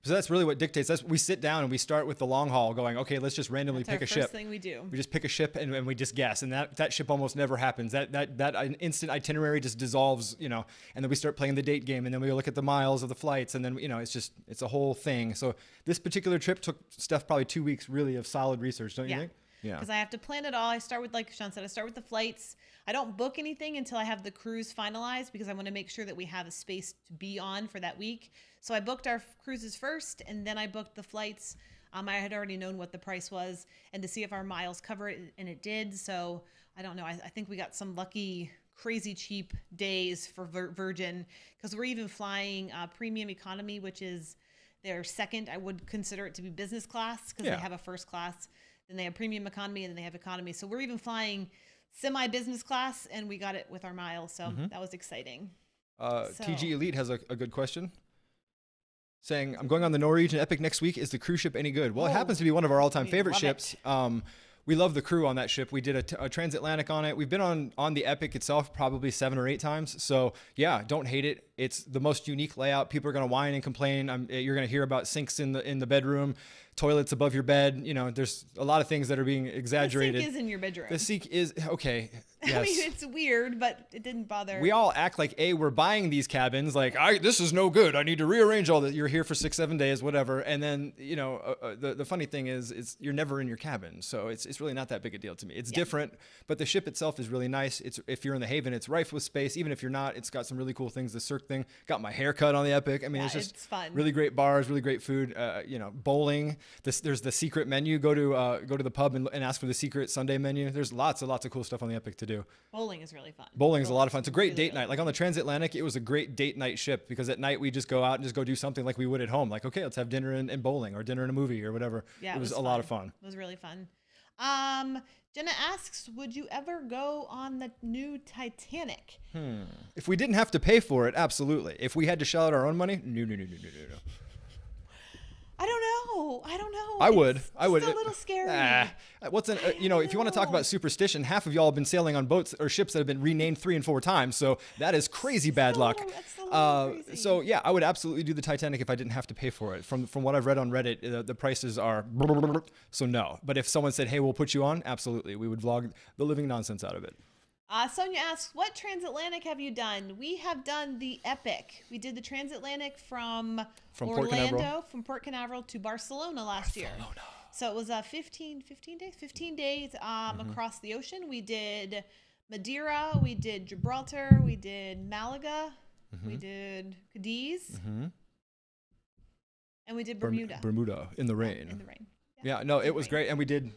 So that's really what dictates. We sit down and we start with the long haul going, okay, let's just randomly pick a ship. That's the first thing we do. We just pick a ship and we just guess. And that ship almost never happens. That instant itinerary just dissolves, and then we start playing the date game, and then we look at the miles of the flights, and then, it's a whole thing. So this particular trip took Steph probably 2 weeks really of solid research, don't you think? Yeah. Because I have to plan it all. I start with, like Sean said, I start with the flights. I don't book anything until I have the cruise finalized because I want to make sure that we have a space to be on for that week. So I booked our cruises first, and then I booked the flights. I had already known what the price was and to see if our miles cover it, and it did. So I don't know. I think we got some lucky, crazy cheap days for Virgin because we're even flying premium economy, which is their second. I would consider it to be business class because they have a first class. Then they have premium economy, and then they have economy. So we're even flying semi-business class, and we got it with our miles. So that was exciting. TG Elite has a good question. Saying, I'm going on the Norwegian Epic next week. Is the cruise ship any good? Well, it happens to be one of our all-time favorite ships. We love the crew on that ship. We did a transatlantic on it. We've been on the Epic itself probably 7 or 8 times. So yeah, don't hate it. It's the most unique layout. People are going to whine and complain. You're going to hear about sinks in the bedroom, toilets above your bed. You know, there's a lot of things that are being exaggerated. The sink is in your bedroom. The sink is, okay. Yes. I mean, it's weird, but it didn't bother. We all act like, we're buying these cabins. Like, this is no good. I need to rearrange all that. You're here for 6-7 days, whatever. And then, you know, the funny thing is you're never in your cabin. So it's really not that big a deal to me. It's different, but the ship itself is really nice. If you're in the Haven, it's rife with space. Even if you're not, it's got some really cool things. The Cirque thing. Got my hair cut on the Epic. I mean, it's just fun. Really great bars, really great food. You know, bowling. There's the secret menu. Go to the pub and ask for the secret Sunday menu. There's lots of cool stuff on the Epic to do. Bowling is really fun. Bowling is a lot of fun. It's a great date night. Like on the transatlantic, it was a great date night ship because at night we just go out and just go do something like we would at home. Like, okay, let's have dinner and bowling or dinner and a movie or whatever. Yeah, it was a lot of fun. It was really fun. Jenna asks, would you ever go on the new Titanic? If we didn't have to pay for it, absolutely. If we had to shell out our own money, no. I don't know. I would. It's a little scary. If you want to talk about superstition, half of y'all have been sailing on boats or ships that have been renamed 3 and 4 times. So that is crazy bad luck. Crazy. So yeah, I would absolutely do the Titanic if I didn't have to pay for it. From what I've read on Reddit, the prices are so no. But if someone said, hey, we'll put you on, absolutely. We would vlog the living nonsense out of it. Sonia asks, what transatlantic have you done? We have done the Epic. We did the transatlantic from Orlando, from Port Canaveral to Barcelona last year. So it was 15 days across the ocean. We did Madeira, we did Gibraltar, we did Malaga, we did Cadiz, and we did Bermuda. Bermuda in the rain. Yeah, it was great. And we did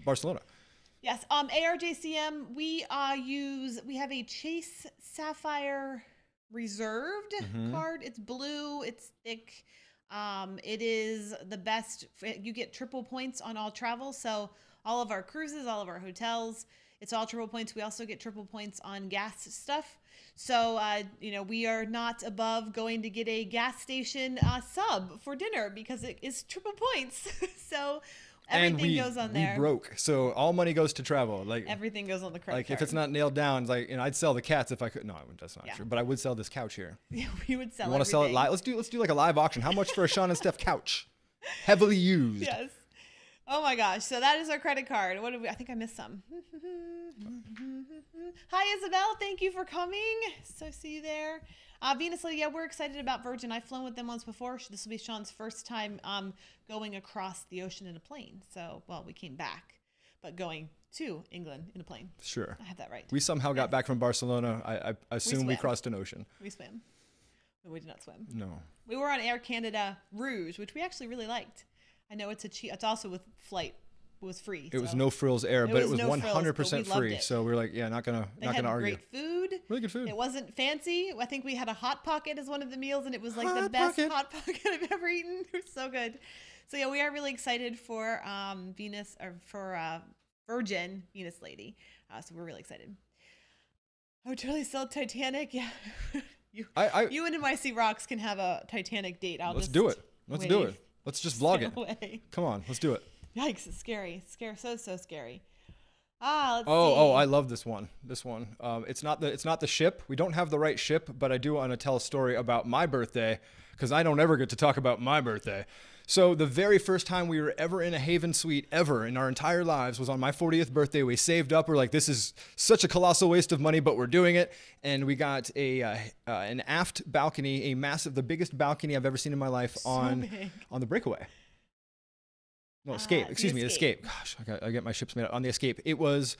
Barcelona. Yes. ARJCM, we have a Chase Sapphire Reserved card. It's blue. It's thick. It is the best. You get triple points on all travel. So all of our cruises, all of our hotels, it's all triple points. We also get triple points on gas stuff. So, we are not above going to get a gas station sub for dinner because it is triple points. So everything goes on there. We broke, so all money goes to travel. Like everything goes on the credit card. If it's not nailed down, it's like I'd sell the cats if I could. No, that's not true. But I would sell this couch here. Yeah, we would sell. You want to sell it live? Let's do like a live auction. How much for a Sean and Steph couch? Heavily used. Yes. Oh my gosh! So that is our credit card. What did we? I think I missed some. Hi Isabel, thank you for coming. So see you there. Venus Lady, yeah, we're excited about Virgin. I've flown with them once before. This will be Sean's first time going across the ocean in a plane. So, we came back, but going to England in a plane. Sure. I have that right. We somehow got back from Barcelona. I assume we crossed an ocean. We swam. But we did not swim. No. We were on Air Canada Rouge, which we actually really liked. I know it's it's also with flight. It was free. It was no frills air, but it was 100% free. It. So we're like, not gonna argue. Great food. Really good food. It wasn't fancy. I think we had a Hot Pocket as one of the meals, and it was like the best Hot Pocket I've ever eaten. It was so good. So yeah, we are really excited for Virgin Venus Lady. So we're really excited. Oh, Charlie still Titanic. Yeah. You and NYC Rocks can have a Titanic date. Let's do it. Let's do it. Let's just vlog it. Come on, let's do it. Yikes, it's scary. So scary. Let's see. I love this one. It's not the ship. We don't have the right ship, but I do want to tell a story about my birthday because I don't ever get to talk about my birthday. So the very first time we were ever in a Haven suite ever in our entire lives was on my 40th birthday. We saved up. We're like, this is such a colossal waste of money, but we're doing it. And we got an aft balcony, the biggest balcony I've ever seen in my life on the Breakaway. No, Escape. Excuse me, Escape. Gosh, I get my ships made up. On the Escape. It was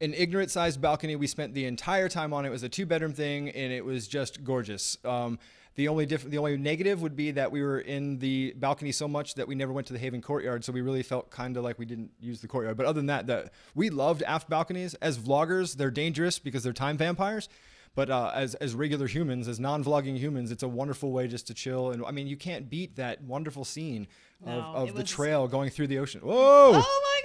an ignorant-sized balcony. We spent the entire time on it. It was a 2-bedroom thing, and it was just gorgeous. The only negative would be that we were in the balcony so much that we never went to the Haven courtyard, so we really felt kind of like we didn't use the courtyard. But other than that, we loved aft balconies. As vloggers, they're dangerous because they're time vampires. But as regular humans, as non-vlogging humans, it's a wonderful way just to chill. And I mean, you can't beat that wonderful scene of the trail going through the ocean. Whoa! Oh my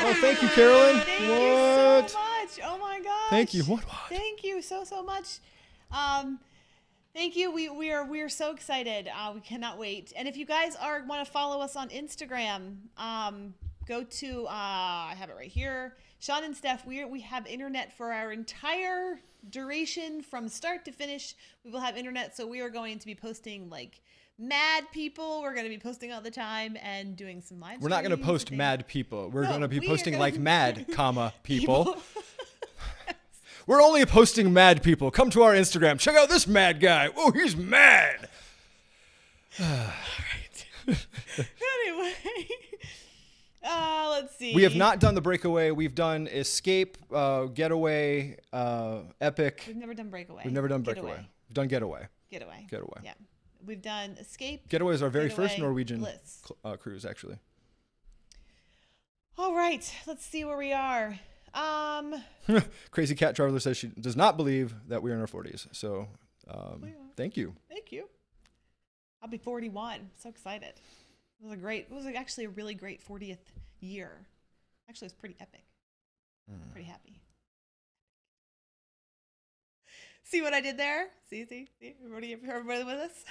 Oh, thank you, Carolyn. Thank What? you so much. Oh my gosh. Thank you. What? Thank you so much. Thank you. We are so excited. We cannot wait. And if you guys want to follow us on Instagram, go to I have it right here. Sean and Steph, we have internet for our entire duration from start to finish. We will have internet, so we are going to be posting like mad people. We're going to be posting all the time and doing some live. We're not going to post mad people. We're going to be posting like mad, people. We're only posting mad people. Come to our Instagram. Check out this mad guy. Oh, he's mad. All right. Anyway, let's see. We have not done the breakaway. We've done escape, getaway, epic. We've never done breakaway. We've never done breakaway. We've done getaway. Getaway. Yeah. We've done escape. Getaway is our very Getaway, first Norwegian Bliss. cruise, actually. All right. Let's see where we are. Crazy Cat Traveler says she does not believe that we're in our 40s. So, thank you. Thank you. I'll be 41. So excited. It was actually a really great 40th year. Actually, it was pretty epic. Pretty happy. See what I did there? See? Everybody with us?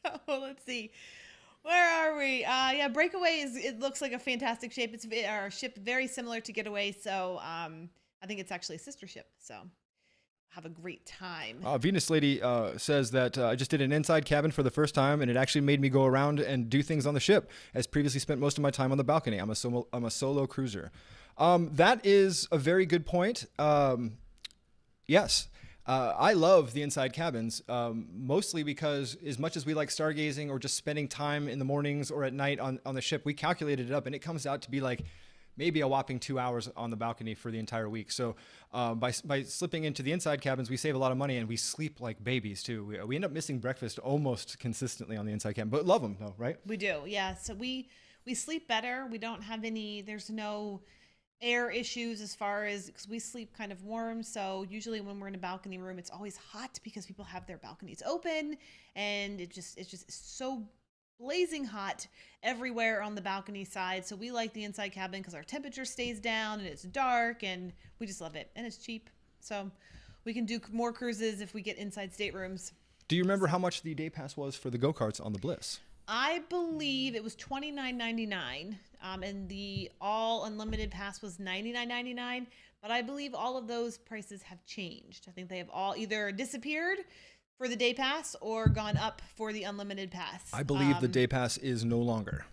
So let's see. Where are we? Yeah, breakaway it looks like a fantastic shape. It's our ship very similar to getaway, so I think it's actually a sister ship. So have a great time. Venus Lady says that I just did an inside cabin for the first time, and it actually made me go around and do things on the ship. As previously spent most of my time on the balcony. I'm a solo cruiser. That is a very good point. Yes. I love the inside cabins, mostly because as much as we like stargazing or just spending time in the mornings or at night on the ship, we calculated it up and it comes out to be like maybe a whopping 2 hours on the balcony for the entire week. So by slipping into the inside cabins, we save a lot of money and we sleep like babies too. We end up missing breakfast almost consistently on the inside cabin, but love them though, right? We do, yeah. So we sleep better. We don't have there's no air issues as far as, because we sleep kind of warm. So usually when we're in a balcony room, it's always hot because people have their balconies open, and it's just so blazing hot everywhere on the balcony side. So we like the inside cabin because our temperature stays down and it's dark, and we just love it, and it's cheap. So we can do more cruises if we get inside staterooms. Do you remember how much the day pass was for the go-karts on the Bliss? I believe it was $29.99, and the all unlimited pass was $99.99. But I believe all of those prices have changed. I think they have all either disappeared for the day pass or gone up for the unlimited pass. I believe the day pass is no longer.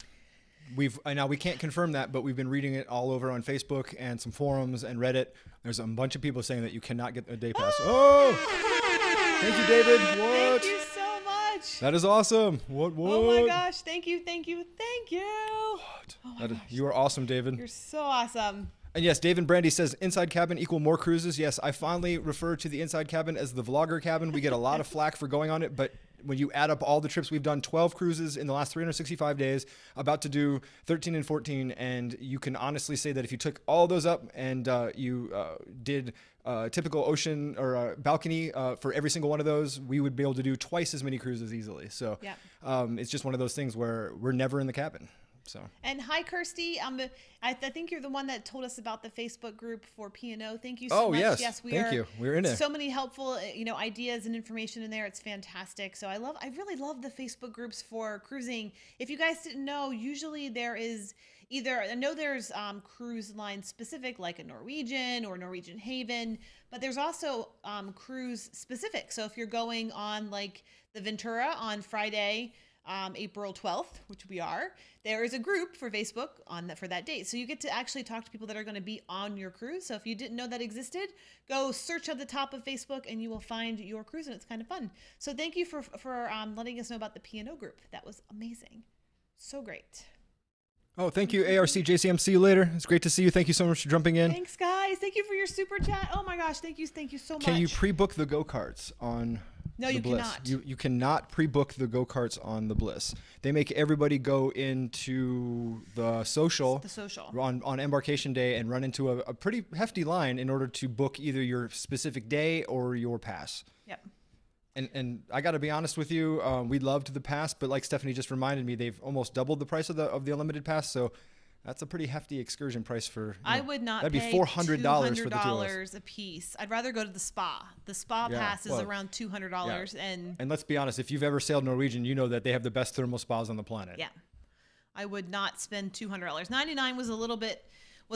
Now we can't confirm that, but we've been reading it all over on Facebook and some forums and Reddit. There's a bunch of people saying that you cannot get a day pass. Oh, thank you, David. What? Thank you so much. That is awesome. What? Oh my gosh. Thank you. What? Oh You are awesome, David. You're so awesome. And yes, David Brandy says inside cabin equal more cruises. Yes, I finally refer to the inside cabin as the vlogger cabin. We get a lot of flack for going on it, but when you add up all the trips, we've done 12 cruises in the last 365 days, about to do 13 and 14. And you can honestly say that if you took all those up and you did typical ocean or balcony for every single one of those, we would be able to do twice as many cruises easily. So it's just one of those things where we're never in the cabin. So. And hi, Kirsty. I think you're the one that told us about the Facebook group for P&O. Thank you so much. Yes, thank you. We're in it. So many helpful, ideas and information in there. It's fantastic. So I really love the Facebook groups for cruising. If you guys didn't know, usually there is there's cruise line specific, like a Norwegian or Norwegian Haven, but there's also cruise specific. So if you're going on like the Ventura on Friday, April 12th, which we are, there is a group for Facebook for that date. So you get to actually talk to people that are going to be on your cruise. So if you didn't know that existed, go search at the top of Facebook and you will find your cruise, and it's kind of fun. So thank you for letting us know about the P&O group. That was amazing. So great. Oh, thank you, ARCJCM. See you later. It's great to see you. Thank you so much for jumping in. Thanks, guys. Thank you for your super chat. Oh my gosh, thank you so much. Can you pre-book the go-karts on No, the you Bliss? cannot. You cannot pre-book the go-karts on the Bliss. They make everybody go into the social on embarkation day and run into a pretty hefty line in order to book either your specific day or your pass. Yep. And I got to be honest with you, we loved the pass, but like Stephanie just reminded me, they've almost doubled the price of the unlimited pass. So That's a pretty hefty excursion price for. I would not that'd pay be $400 for the two of us. $200 a piece. I'd rather go to the spa. The spa Yeah, pass is well, around $200, And let's be honest, if you've ever sailed Norwegian, you know that they have the best thermal spas on the planet. yeah, I would not spend $200. 99 was a little bit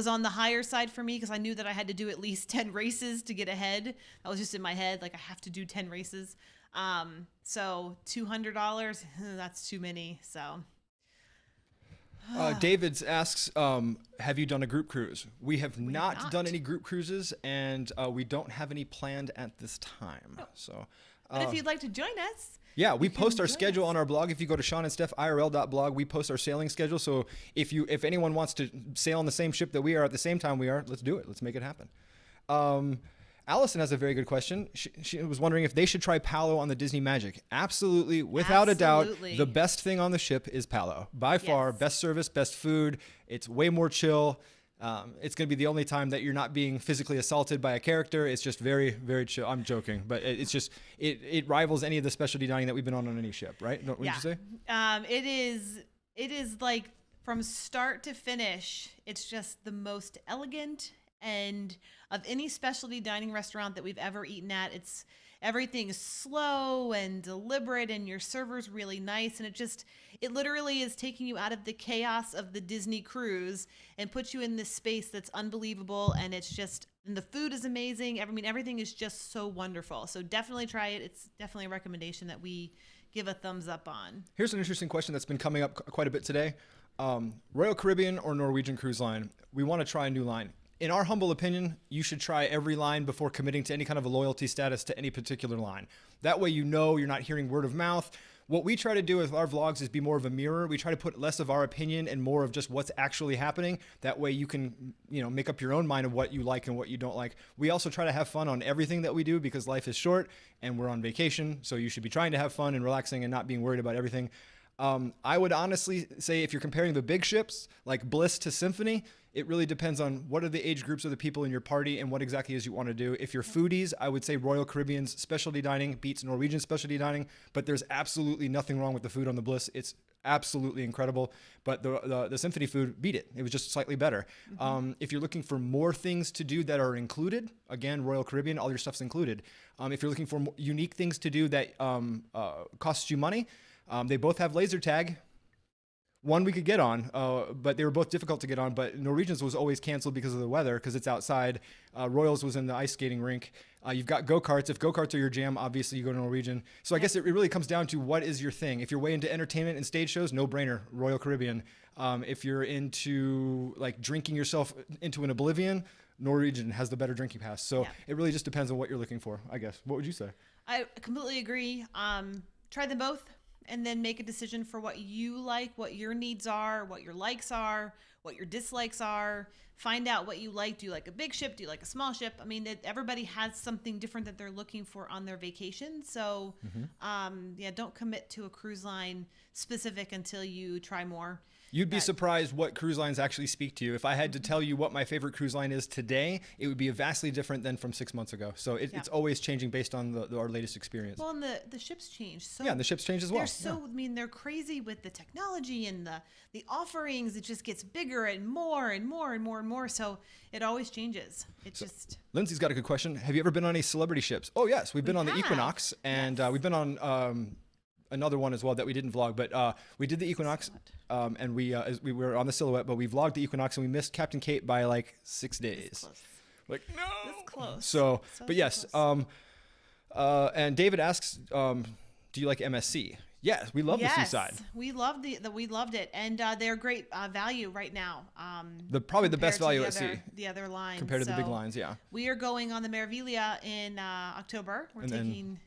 on the higher side for me because I knew that I had to do at least 10 races to get ahead. That was just in my head, like I have to do 10 races. So $200, that's too many. So. David asks, have you done a group cruise? We have not done any group cruises, and we don't have any planned at this time. No. So, But if you'd like to join us. yeah, we post our join schedule on our blog. If you go to SeanandStefIRL.blog, we post our sailing schedule. So if anyone wants to sail on the same ship that we are at the same time we are, let's do it. Let's make it happen. Allison has a very good question. She was wondering if they should try Paulo on the Disney Magic. Absolutely, without a doubt, the best thing on the ship is Paulo. By far, best service, best food. It's way more chill. It's going to be the only time that you're not being physically assaulted by a character. It's just very, very chill. I'm joking, but it's just, it rivals any of the specialty dining that we've been on any ship, right? Wouldn't you say? It is like from start to finish, it's just the most elegant. And of any specialty dining restaurant that we've ever eaten at, everything is slow and deliberate, and your server's really nice, and it literally is taking you out of the chaos of the Disney cruise and puts you in this space that's unbelievable. And and the food is amazing. I mean, everything is just so wonderful. So definitely try it. It's definitely a recommendation that we give a thumbs up on. Here's an interesting question that's been coming up quite a bit today. Royal Caribbean or Norwegian Cruise Line? We want to try a new line. In our humble opinion, you should try every line before committing to any kind of a loyalty status to any particular line. That way you know you're not hearing word of mouth. What we try to do with our vlogs is be more of a mirror. We try to put less of our opinion and more of just what's actually happening. That way you can, make up your own mind of what you like and what you don't like. We also try to have fun on everything that we do because life is short and we're on vacation. So you should be trying to have fun and relaxing and not being worried about everything. I would honestly say if you're comparing the big ships like Bliss to Symphony, it really depends on what are the age groups of the people in your party and what exactly is you want to do. If you're foodies, I would say Royal Caribbean's specialty dining beats Norwegian specialty dining, but there's absolutely nothing wrong with the food on the Bliss. It's absolutely incredible, but the Symphony food beat it. It was just slightly better. If you're looking for more things to do that are included, again, Royal Caribbean, all your stuff's included. If you're looking for unique things to do that costs you money, they both have laser tag. One we could get on, but they were both difficult to get on. But Norwegian's was always canceled because of the weather, because it's outside. Royals was in the ice skating rink. You've got go-karts. If go-karts are your jam, obviously you go to Norwegian. So I guess it really comes down to what is your thing. If you're way into entertainment and stage shows, no brainer, Royal Caribbean. If you're into like drinking yourself into an oblivion, Norwegian has the better drinking pass. So it really just depends on what you're looking for, I guess. What would you say? I completely agree. Try them both. And then make a decision for what you like, what your needs are, what your likes are, what your dislikes are. Find out what you like. Do you like a big ship? Do you like a small ship? I mean, everybody has something different that they're looking for on their vacation. So, don't commit to a cruise line specific until you try more. You'd be surprised what cruise lines actually speak to you. If I had to tell you what my favorite cruise line is today, it would be vastly different than from 6 months ago. So it's always changing based on our latest experience. Well, and the ships change. So and the ships change as well. I mean, they're crazy with the technology and the offerings. It just gets bigger and more and more and more and more. So it always changes. Lindsay's got a good question. Have you ever been on any celebrity ships? Oh, yes. We've been on the Equinox, and we've been on another one as well that we didn't vlog, but we did the Equinox, and we were on the Silhouette, but we vlogged the Equinox, and we missed Captain Kate by like 6 days. Like, no! This close. So but yes, and David asks, do you like MSC? Yes, we love the Seaside. We loved we loved it, and they're great value right now. Probably the best value at sea. The other lines compared to the big lines, We are going on the Meraviglia in October. We're taking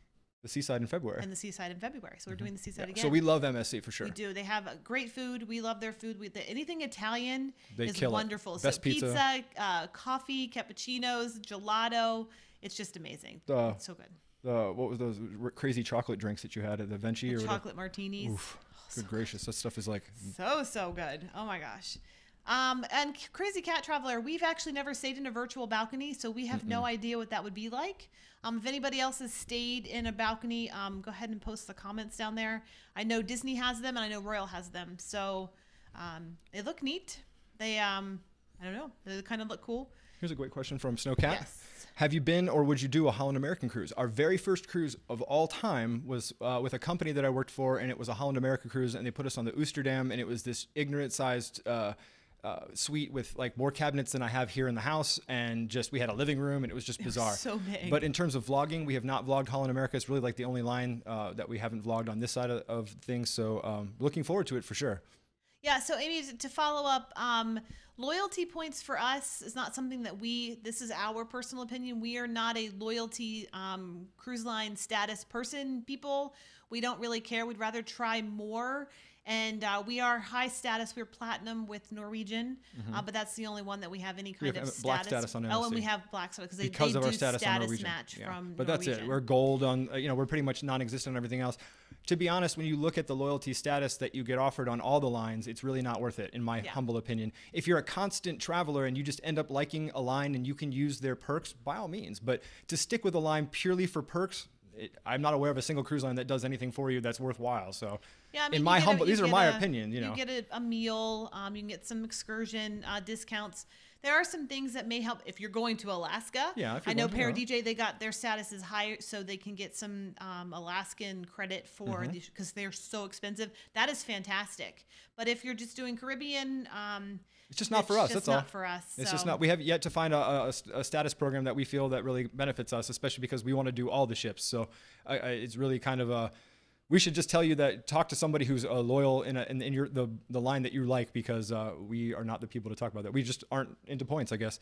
the Seaside in February. And the Seaside in February. So we're doing the Seaside again. So we love MSC for sure. We do. They have great food. We love their food. Anything Italian is kill wonderful. Best so pizza, coffee, cappuccinos, gelato. It's just amazing. It's so good. What was those crazy chocolate drinks that you had at the Venchi? Chocolate martinis. Oof, good gracious. That stuff is like... So good. Oh my gosh. And Crazy Cat Traveler, we've actually never stayed in a virtual balcony, so we have no idea what that would be like. If anybody else has stayed in a balcony, go ahead and post the comments down there. I know Disney has them, and I know Royal has them. So they look neat. They I don't know. They kind of look cool. Here's a great question from Snowcat. Yes. Have you been or would you do a Holland American cruise? Our very first cruise of all time was with a company that I worked for, and it was a Holland America cruise, and they put us on the Oosterdam, and it was this ignorant-sized suite with like more cabinets than I have here in the house, and just we had a living room, and it was just bizarre. Was so big. But in terms of vlogging, we have not vlogged Holland America. It's really like the only line that we haven't vlogged on this side of things. So looking forward to it for sure. Yeah, so Amy, to follow up, loyalty points for us is not something that this is our personal opinion. We are not a loyalty cruise line status people. We don't really care. We'd rather try more. And we are high status. We're platinum with Norwegian, but that's the only one that we have any kind of status. Black status on MSC. Oh, and we have black status because they of our do status on Norwegian. match from But Norwegian. that's it. We're gold on, we're pretty much non-existent on everything else. To be honest, when you look at the loyalty status that you get offered on all the lines, it's really not worth it, in my humble opinion. If you're a constant traveler and you just end up liking a line and you can use their perks, by all means. But to stick with a line purely for perks, I'm not aware of a single cruise line that does anything for you that's worthwhile. So, yeah, I mean, in my humble, these are my opinion. You get a meal. You can get some excursion discounts. There are some things that may help if you're going to Alaska. Yeah, if you're I know going to, ParaDJ, they got their status is higher, so they can get some Alaskan credit for because they're so expensive. That is fantastic. But if you're just doing Caribbean, it's just not for us. That's all. Not for us. It's just not. We have yet to find a status program that we feel that really benefits us, especially because we want to do all the ships. So it's really kind of a. We should just tell you that talk to somebody who's loyal in the line that you like, because we are not the people to talk about that. We just aren't into points, I guess.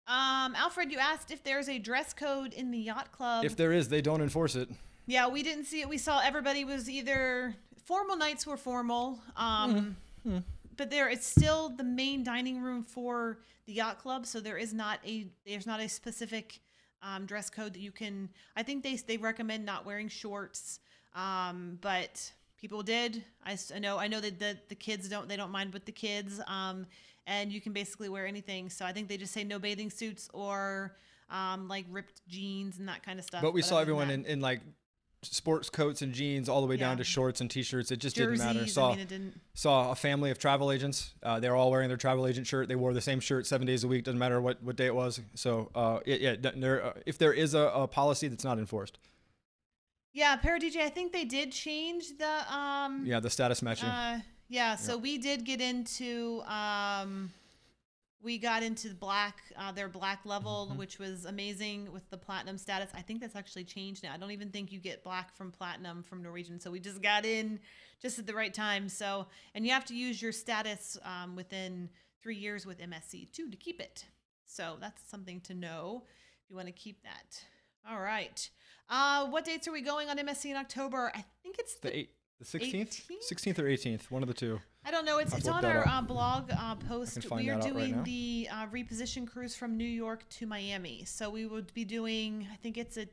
Alfred, you asked if there's a dress code in the yacht club. If there is, they don't enforce it. Yeah, we didn't see it. We saw everybody was either formal nights were formal, but it's still the main dining room for the yacht club, so there's not a specific dress code that you can. I think they recommend not wearing shorts. But people did. I know that the kids don't mind with the kids. And you can basically wear anything. So I think they just say no bathing suits or like ripped jeans and that kind of stuff. But we saw everyone in like sports coats and jeans all the way down to shorts and t-shirts. It just Jerseys, didn't matter. Saw a family of travel agents. They were all wearing their travel agent shirt. They wore the same shirt 7 days a week. Doesn't matter what day it was. So if there is a policy that's not enforced. Yeah, ParaDJ, I think they did change the the status matching. So we did get into black, their black level, which was amazing with the platinum status. I think that's actually changed now. I don't even think you get black from platinum from Norwegian. So we just got in just at the right time. So, and you have to use your status within 3 years with MSC too to keep it. So that's something to know if you want to keep that. All right. What dates are we going on MSC in October? I think it's the 16th? 16th or 18th, one of the two. I don't know. It's on our blog post. We are doing right the reposition cruise from New York to Miami. So we would be doing, I think it's a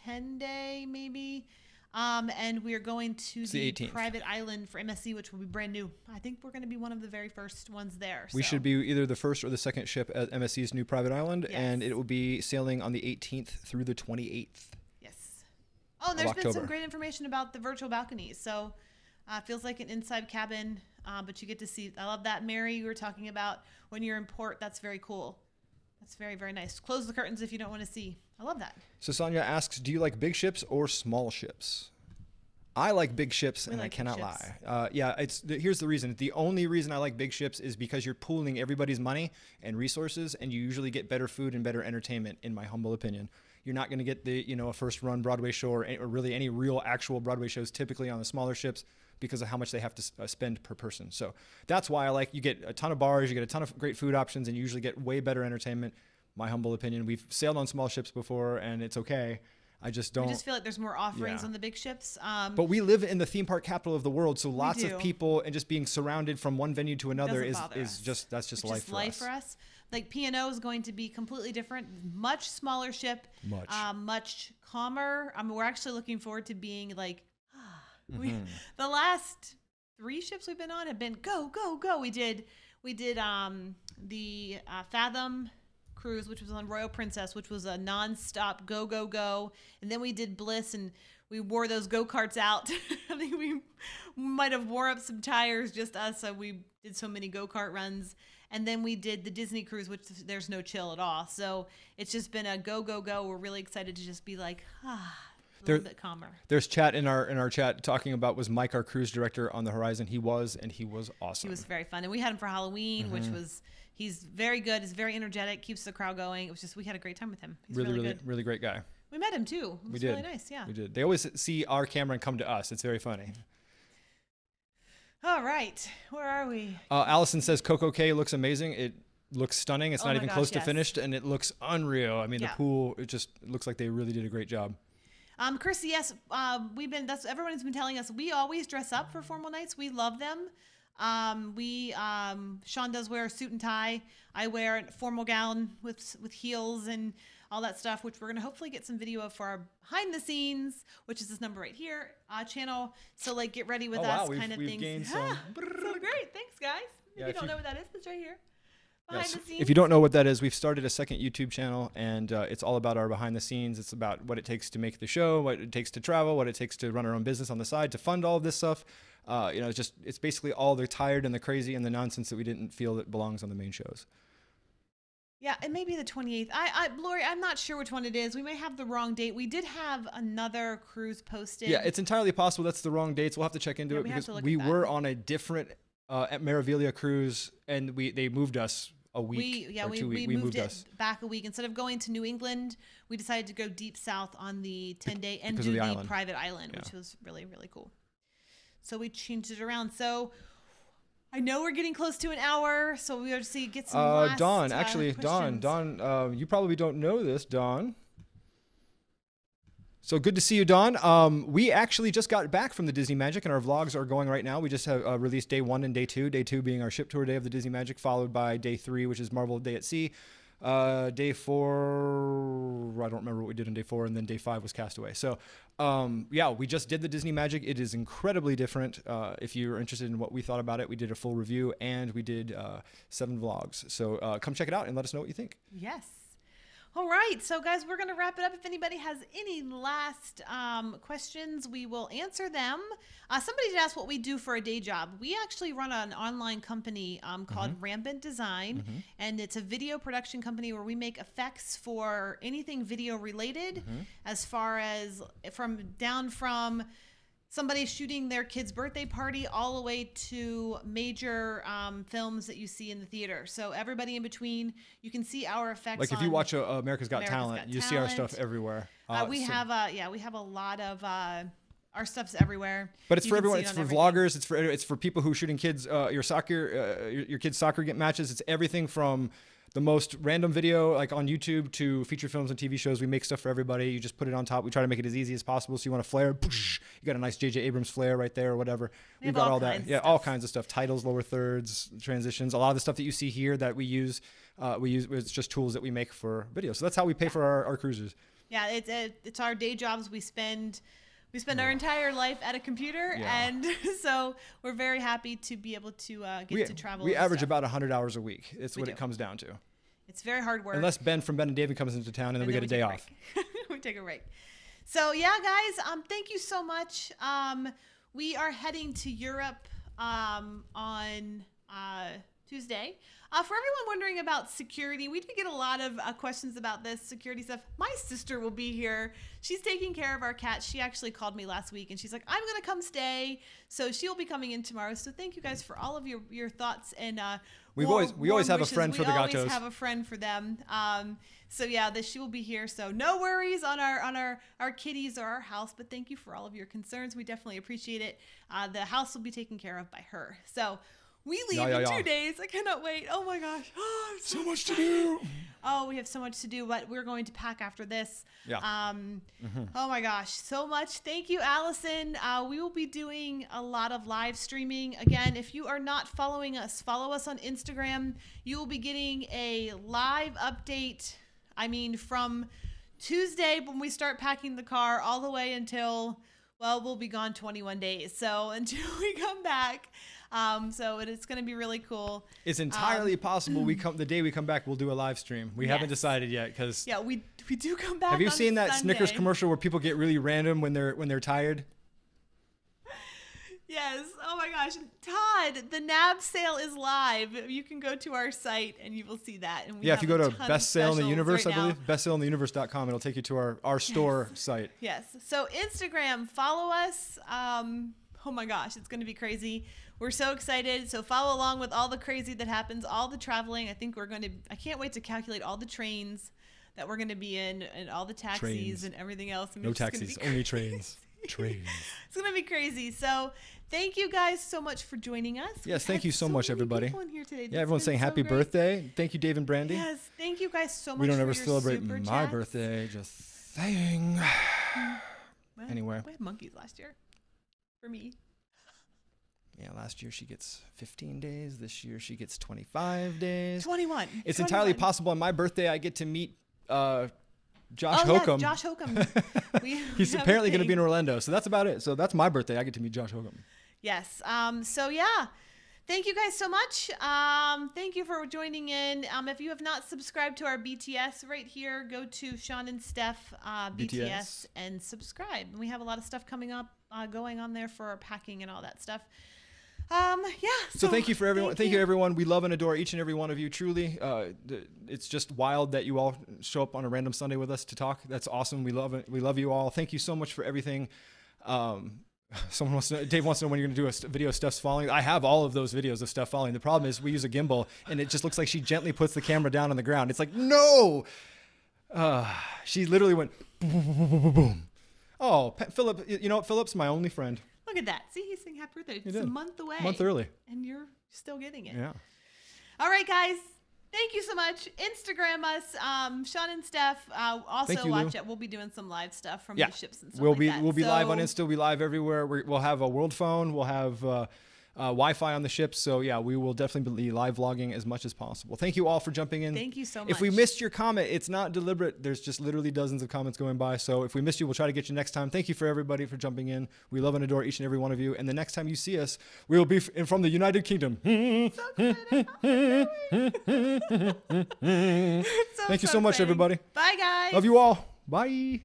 10-day maybe. And we are going to the private island for MSC, which will be brand new. I think we're going to be one of the very first ones there. We should be either the first or the second ship at MSC's new private island, and it will be sailing on the 18th through the 28th. Yes. Oh, and there's been some great information about the virtual balconies. So it feels like an inside cabin, but you get to see. I love that, Mary, you were talking about when you're in port. That's very cool. That's very, very nice. Close the curtains if you don't want to see. I love that. So Sonia asks, do you like big ships or small ships? I like big ships, and I cannot lie. Here's the reason. The only reason I like big ships is because you're pooling everybody's money and resources, and you usually get better food and better entertainment, in my humble opinion. You're not going to get a first run Broadway show or really any real actual Broadway shows typically on the smaller ships because of how much they have to spend per person. So that's why you get a ton of bars, you get a ton of great food options, and you usually get way better entertainment. My humble opinion. We've sailed on small ships before, and it's okay. I just don't. I just feel like there's more offerings on the big ships. But we live in the theme park capital of the world, so lots of people, and just being surrounded from one venue to another that's just life for us. Like P&O is going to be completely different, much smaller ship, much calmer. I mean, we're actually looking forward to being like, the last 3 ships we've been on have been go, go, go. We did the Fathom cruise, which was on Royal Princess, which was a non-stop go, go, go. And then we did Bliss, and we wore those go-karts out. I think we might have wore up some tires, just us. So we did so many go-kart runs. And then we did the Disney cruise, which there's no chill at all. So it's just been a go, go, go. We're really excited to just be like, a little bit calmer. There's chat in our chat talking about, was Mike our cruise director on the horizon? He was, and he was awesome. He was very fun. And we had him for Halloween, which was, he's very good. He's very energetic, keeps the crowd going. It was just, we had a great time with him. He's really good. Really great guy. We met him too. It was really nice. Yeah. We did. They always see our camera and come to us. It's very funny. All right. Where are we? Allison says Coco K looks amazing. It looks stunning. It's not even close to yes. finished, and it looks unreal. I mean, the pool, it looks like they really did a great job. Chris, yes, everyone's been telling us we always dress up for formal nights. We love them. Sean does wear a suit and tie. I wear a formal gown with heels and all that stuff, which we're going to hopefully get some video of for our behind the scenes, which is this number right here, channel. So like, get ready with us kind of we've things. Gained So great. Thanks guys. If you don't know what that is, it's right here. Behind the scenes. If you don't know what that is, we've started a second YouTube channel, and it's all about our behind the scenes. It's about what it takes to make the show, what it takes to travel, what it takes to run our own business on the side, to fund all of this stuff. It's basically all the tired and the crazy and the nonsense that we didn't feel that belongs on the main shows. Yeah, it may be the 28th. Lori, I'm not sure which one it is. We may have the wrong date. We did have another cruise posted. Yeah, it's entirely possible that's the wrong dates. We'll have to check into it, because we were on a different at Meraviglia cruise, and they moved us a week or 2 weeks. We moved it back a week. Instead of going to New England, we decided to go deep south on the 10-day and do the private island, which was really, really cool. So we changed it around. So I know we're getting close to an hour, so we ought to get some last Dawn, questions. Dawn, you probably don't know this, Dawn. So good to see you, Dawn. We actually just got back from the Disney Magic, and our vlogs are going right now. We just have released day 1 and day 2. Day 2 being our ship tour day of the Disney Magic, followed by day 3, which is Marvel Day at Sea. Day 4, I don't remember what we did on day 4, and then day 5 was Castaway. So, we just did the Disney Magic. It is incredibly different. If you're interested in what we thought about it, we did a full review, and we did 7 vlogs. So come check it out and let us know what you think. Yes. All right. So, guys, we're going to wrap it up. If anybody has any last questions, we will answer them. Somebody did ask what we do for a day job. We actually run an online company called Rampant Design, and it's a video production company where we make effects for anything video related, as far as from somebody shooting their kid's birthday party all the way to major films that you see in the theater. So everybody in between, you can see our effects. Like if you watch America's Got Talent, you see our stuff everywhere. We have a lot of our stuff's everywhere. But it's for everyone. It's for vloggers. It's for people who are shooting kids your kids' soccer matches. It's everything from the most random video like on YouTube to feature films and TV shows. We make stuff for everybody. You just put it on top. We try to make it as easy as possible. So you want a flare, you got a nice J.J. Abrams flare right there or whatever. We've got all that. Yeah, all kinds of stuff. Titles, lower thirds, transitions. A lot of the stuff that you see here that we use it's just tools that we make for video. So that's how we pay for our cruises. Yeah, it's our day jobs. We spend our entire life at a computer, and so we're very happy to be able to get to travel. We average about 100 hours a week. It's what it comes down to. It's very hard work. Unless Ben from Ben and David comes into town, and then we get a day off. We take a break. So yeah, guys, thank you so much. We are heading to Europe on Tuesday. For everyone wondering about security, we did get a lot of questions about this security stuff. My sister will be here. She's taking care of our cat. She actually called me last week, and she's like, I'm going to come stay. So she'll be coming in tomorrow. So thank you guys for all of your thoughts. And we always have a friend for the gatos. We always have a friend for them. So yeah, she will be here. So no worries on our kitties or our house. But thank you for all of your concerns. We definitely appreciate it. The house will be taken care of by her. So we leave in 2 days. I cannot wait. Oh my gosh. Oh, so much to do. Oh, we have so much to do, but we're going to pack after this. Yeah. Oh my gosh, so much. Thank you, Allison. We will be doing a lot of live streaming. Again, if you are not following us, follow us on Instagram. You will be getting a live update. I mean, from Tuesday when we start packing the car all the way until well, we'll be gone 21 days. So until we come back, so it's going to be really cool. It's entirely possible the day we come back, we'll do a live stream. We haven't decided yet because we do come back. Have you seen that Sunday. Snickers commercial where people get really random when they're tired? Yes. Oh my gosh. Todd, the NAB sale is live. You can go to our site and you will see that. And if you go to Best Sale in the Universe, I believe, bestsaleintheuniverse.com, it'll take you to our store site. Yes. So Instagram, follow us. Oh my gosh, it's going to be crazy. We're so excited. So follow along with all the crazy that happens, all the traveling. I can't wait to calculate all the trains that we're going to be in and all the taxis and everything else. I mean, no taxis, only trains. Trains. It's going to be crazy. So thank you guys so much for joining us. Yes, thank you so much, everybody. People in here today. Yeah, everyone's saying happy birthday. Thank you, Dave and Brandy. Yes, thank you guys so much. We don't for ever your celebrate super my chats. birthday. Just saying. Well, Anyway. we had monkeys last year. For me. Yeah, last year she gets 15 days. This year she gets 25 days. 21. It's entirely possible on my birthday I get to meet Josh Yeah, Hokum. Josh Hokum. He's apparently going to be in Orlando. So that's about it. So that's my birthday. I get to meet Josh Hokum. Yes. So yeah. Thank you guys so much. Thank you for joining in. If you have not subscribed to our BTS right here, go to Sean and Steph BTS and subscribe. And we have a lot of stuff coming up, going on there for our packing and all that stuff. Yeah. So thank you for everyone. Thank you everyone. We love and adore each and every one of you. Truly, it's just wild that you all show up on a random Sunday with us to talk. That's awesome. We love it. We love you all. Thank you so much for everything. Dave wants to know when you're going to do a video of Steph's falling. I have all of those videos of Steph falling. The problem is we use a gimbal and it just looks like she gently puts the camera down on the ground. It's like, no. She literally went boom, boom, boom, boom, boom, boom. Oh, Philip, you know what? Philip's my only friend. Look at that. See, he's saying happy birthday. It's a month away. A month early. And you're still getting it. Yeah. All right, guys. Thank you so much. Instagram us, Sean and Steph. Also, watch it. We'll be doing some live stuff from the ships and stuff We'll like that. We'll be live on Insta. We'll be live everywhere. We'll have a world phone. We'll have Wi-Fi on the ship. So yeah, we will definitely be live vlogging as much as possible. Thank you all for jumping in. Thank you so much. If we missed your comment, it's not deliberate. There's just literally dozens of comments going by. So if we missed you, we'll try to get you next time. Thank you for everybody for jumping in. We love and adore each and every one of you. And the next time you see us, we will be from the United Kingdom. Thank you so much, everybody. Bye, guys. Love you all. Bye.